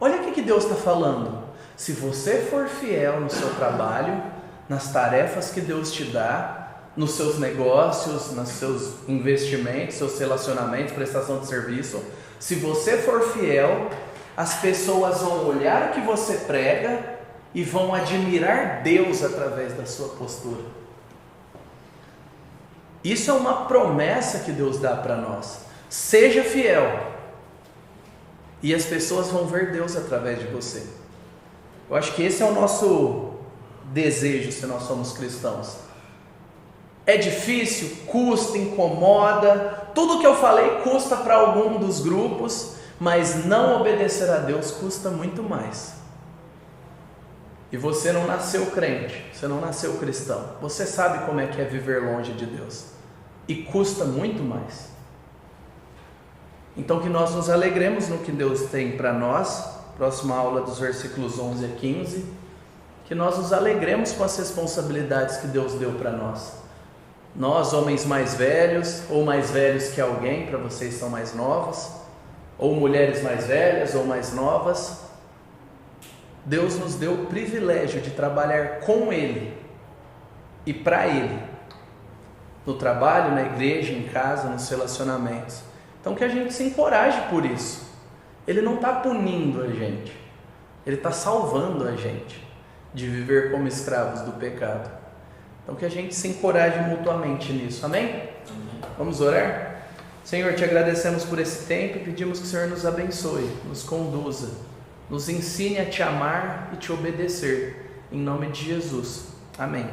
Olha o que Deus está falando. Se você for fiel no seu trabalho, nas tarefas que Deus te dá, nos seus negócios, nos seus investimentos, seus relacionamentos, prestação de serviço, se você for fiel, as pessoas vão olhar o que você prega e vão admirar Deus através da sua postura. Isso é uma promessa que Deus dá para nós. Seja fiel e as pessoas vão ver Deus através de você. Eu acho que esse é o nosso desejo se nós somos cristãos. É difícil, custa, incomoda. Tudo que eu falei custa para algum dos grupos, mas não obedecer a Deus custa muito mais. E você não nasceu crente, você não nasceu cristão. Você sabe como é que é viver longe de Deus. E custa muito mais. Então que nós nos alegremos no que Deus tem para nós. Próxima aula dos versículos 11 a 15. Que nós nos alegremos com as responsabilidades que Deus deu para nós. Nós, homens mais velhos, ou mais velhos que alguém, para vocês são mais novas, ou mulheres mais velhas ou mais novas, Deus nos deu o privilégio de trabalhar com Ele e para Ele, no trabalho, na igreja, em casa, nos relacionamentos. Então que a gente se encoraje por isso. Ele não está punindo a gente, Ele está salvando a gente de viver como escravos do pecado. Então que a gente se encoraje mutuamente nisso, amém? Vamos orar? Senhor, te agradecemos por esse tempo e pedimos que o Senhor nos abençoe, nos conduza, nos ensine a te amar e te obedecer, em nome de Jesus, amém.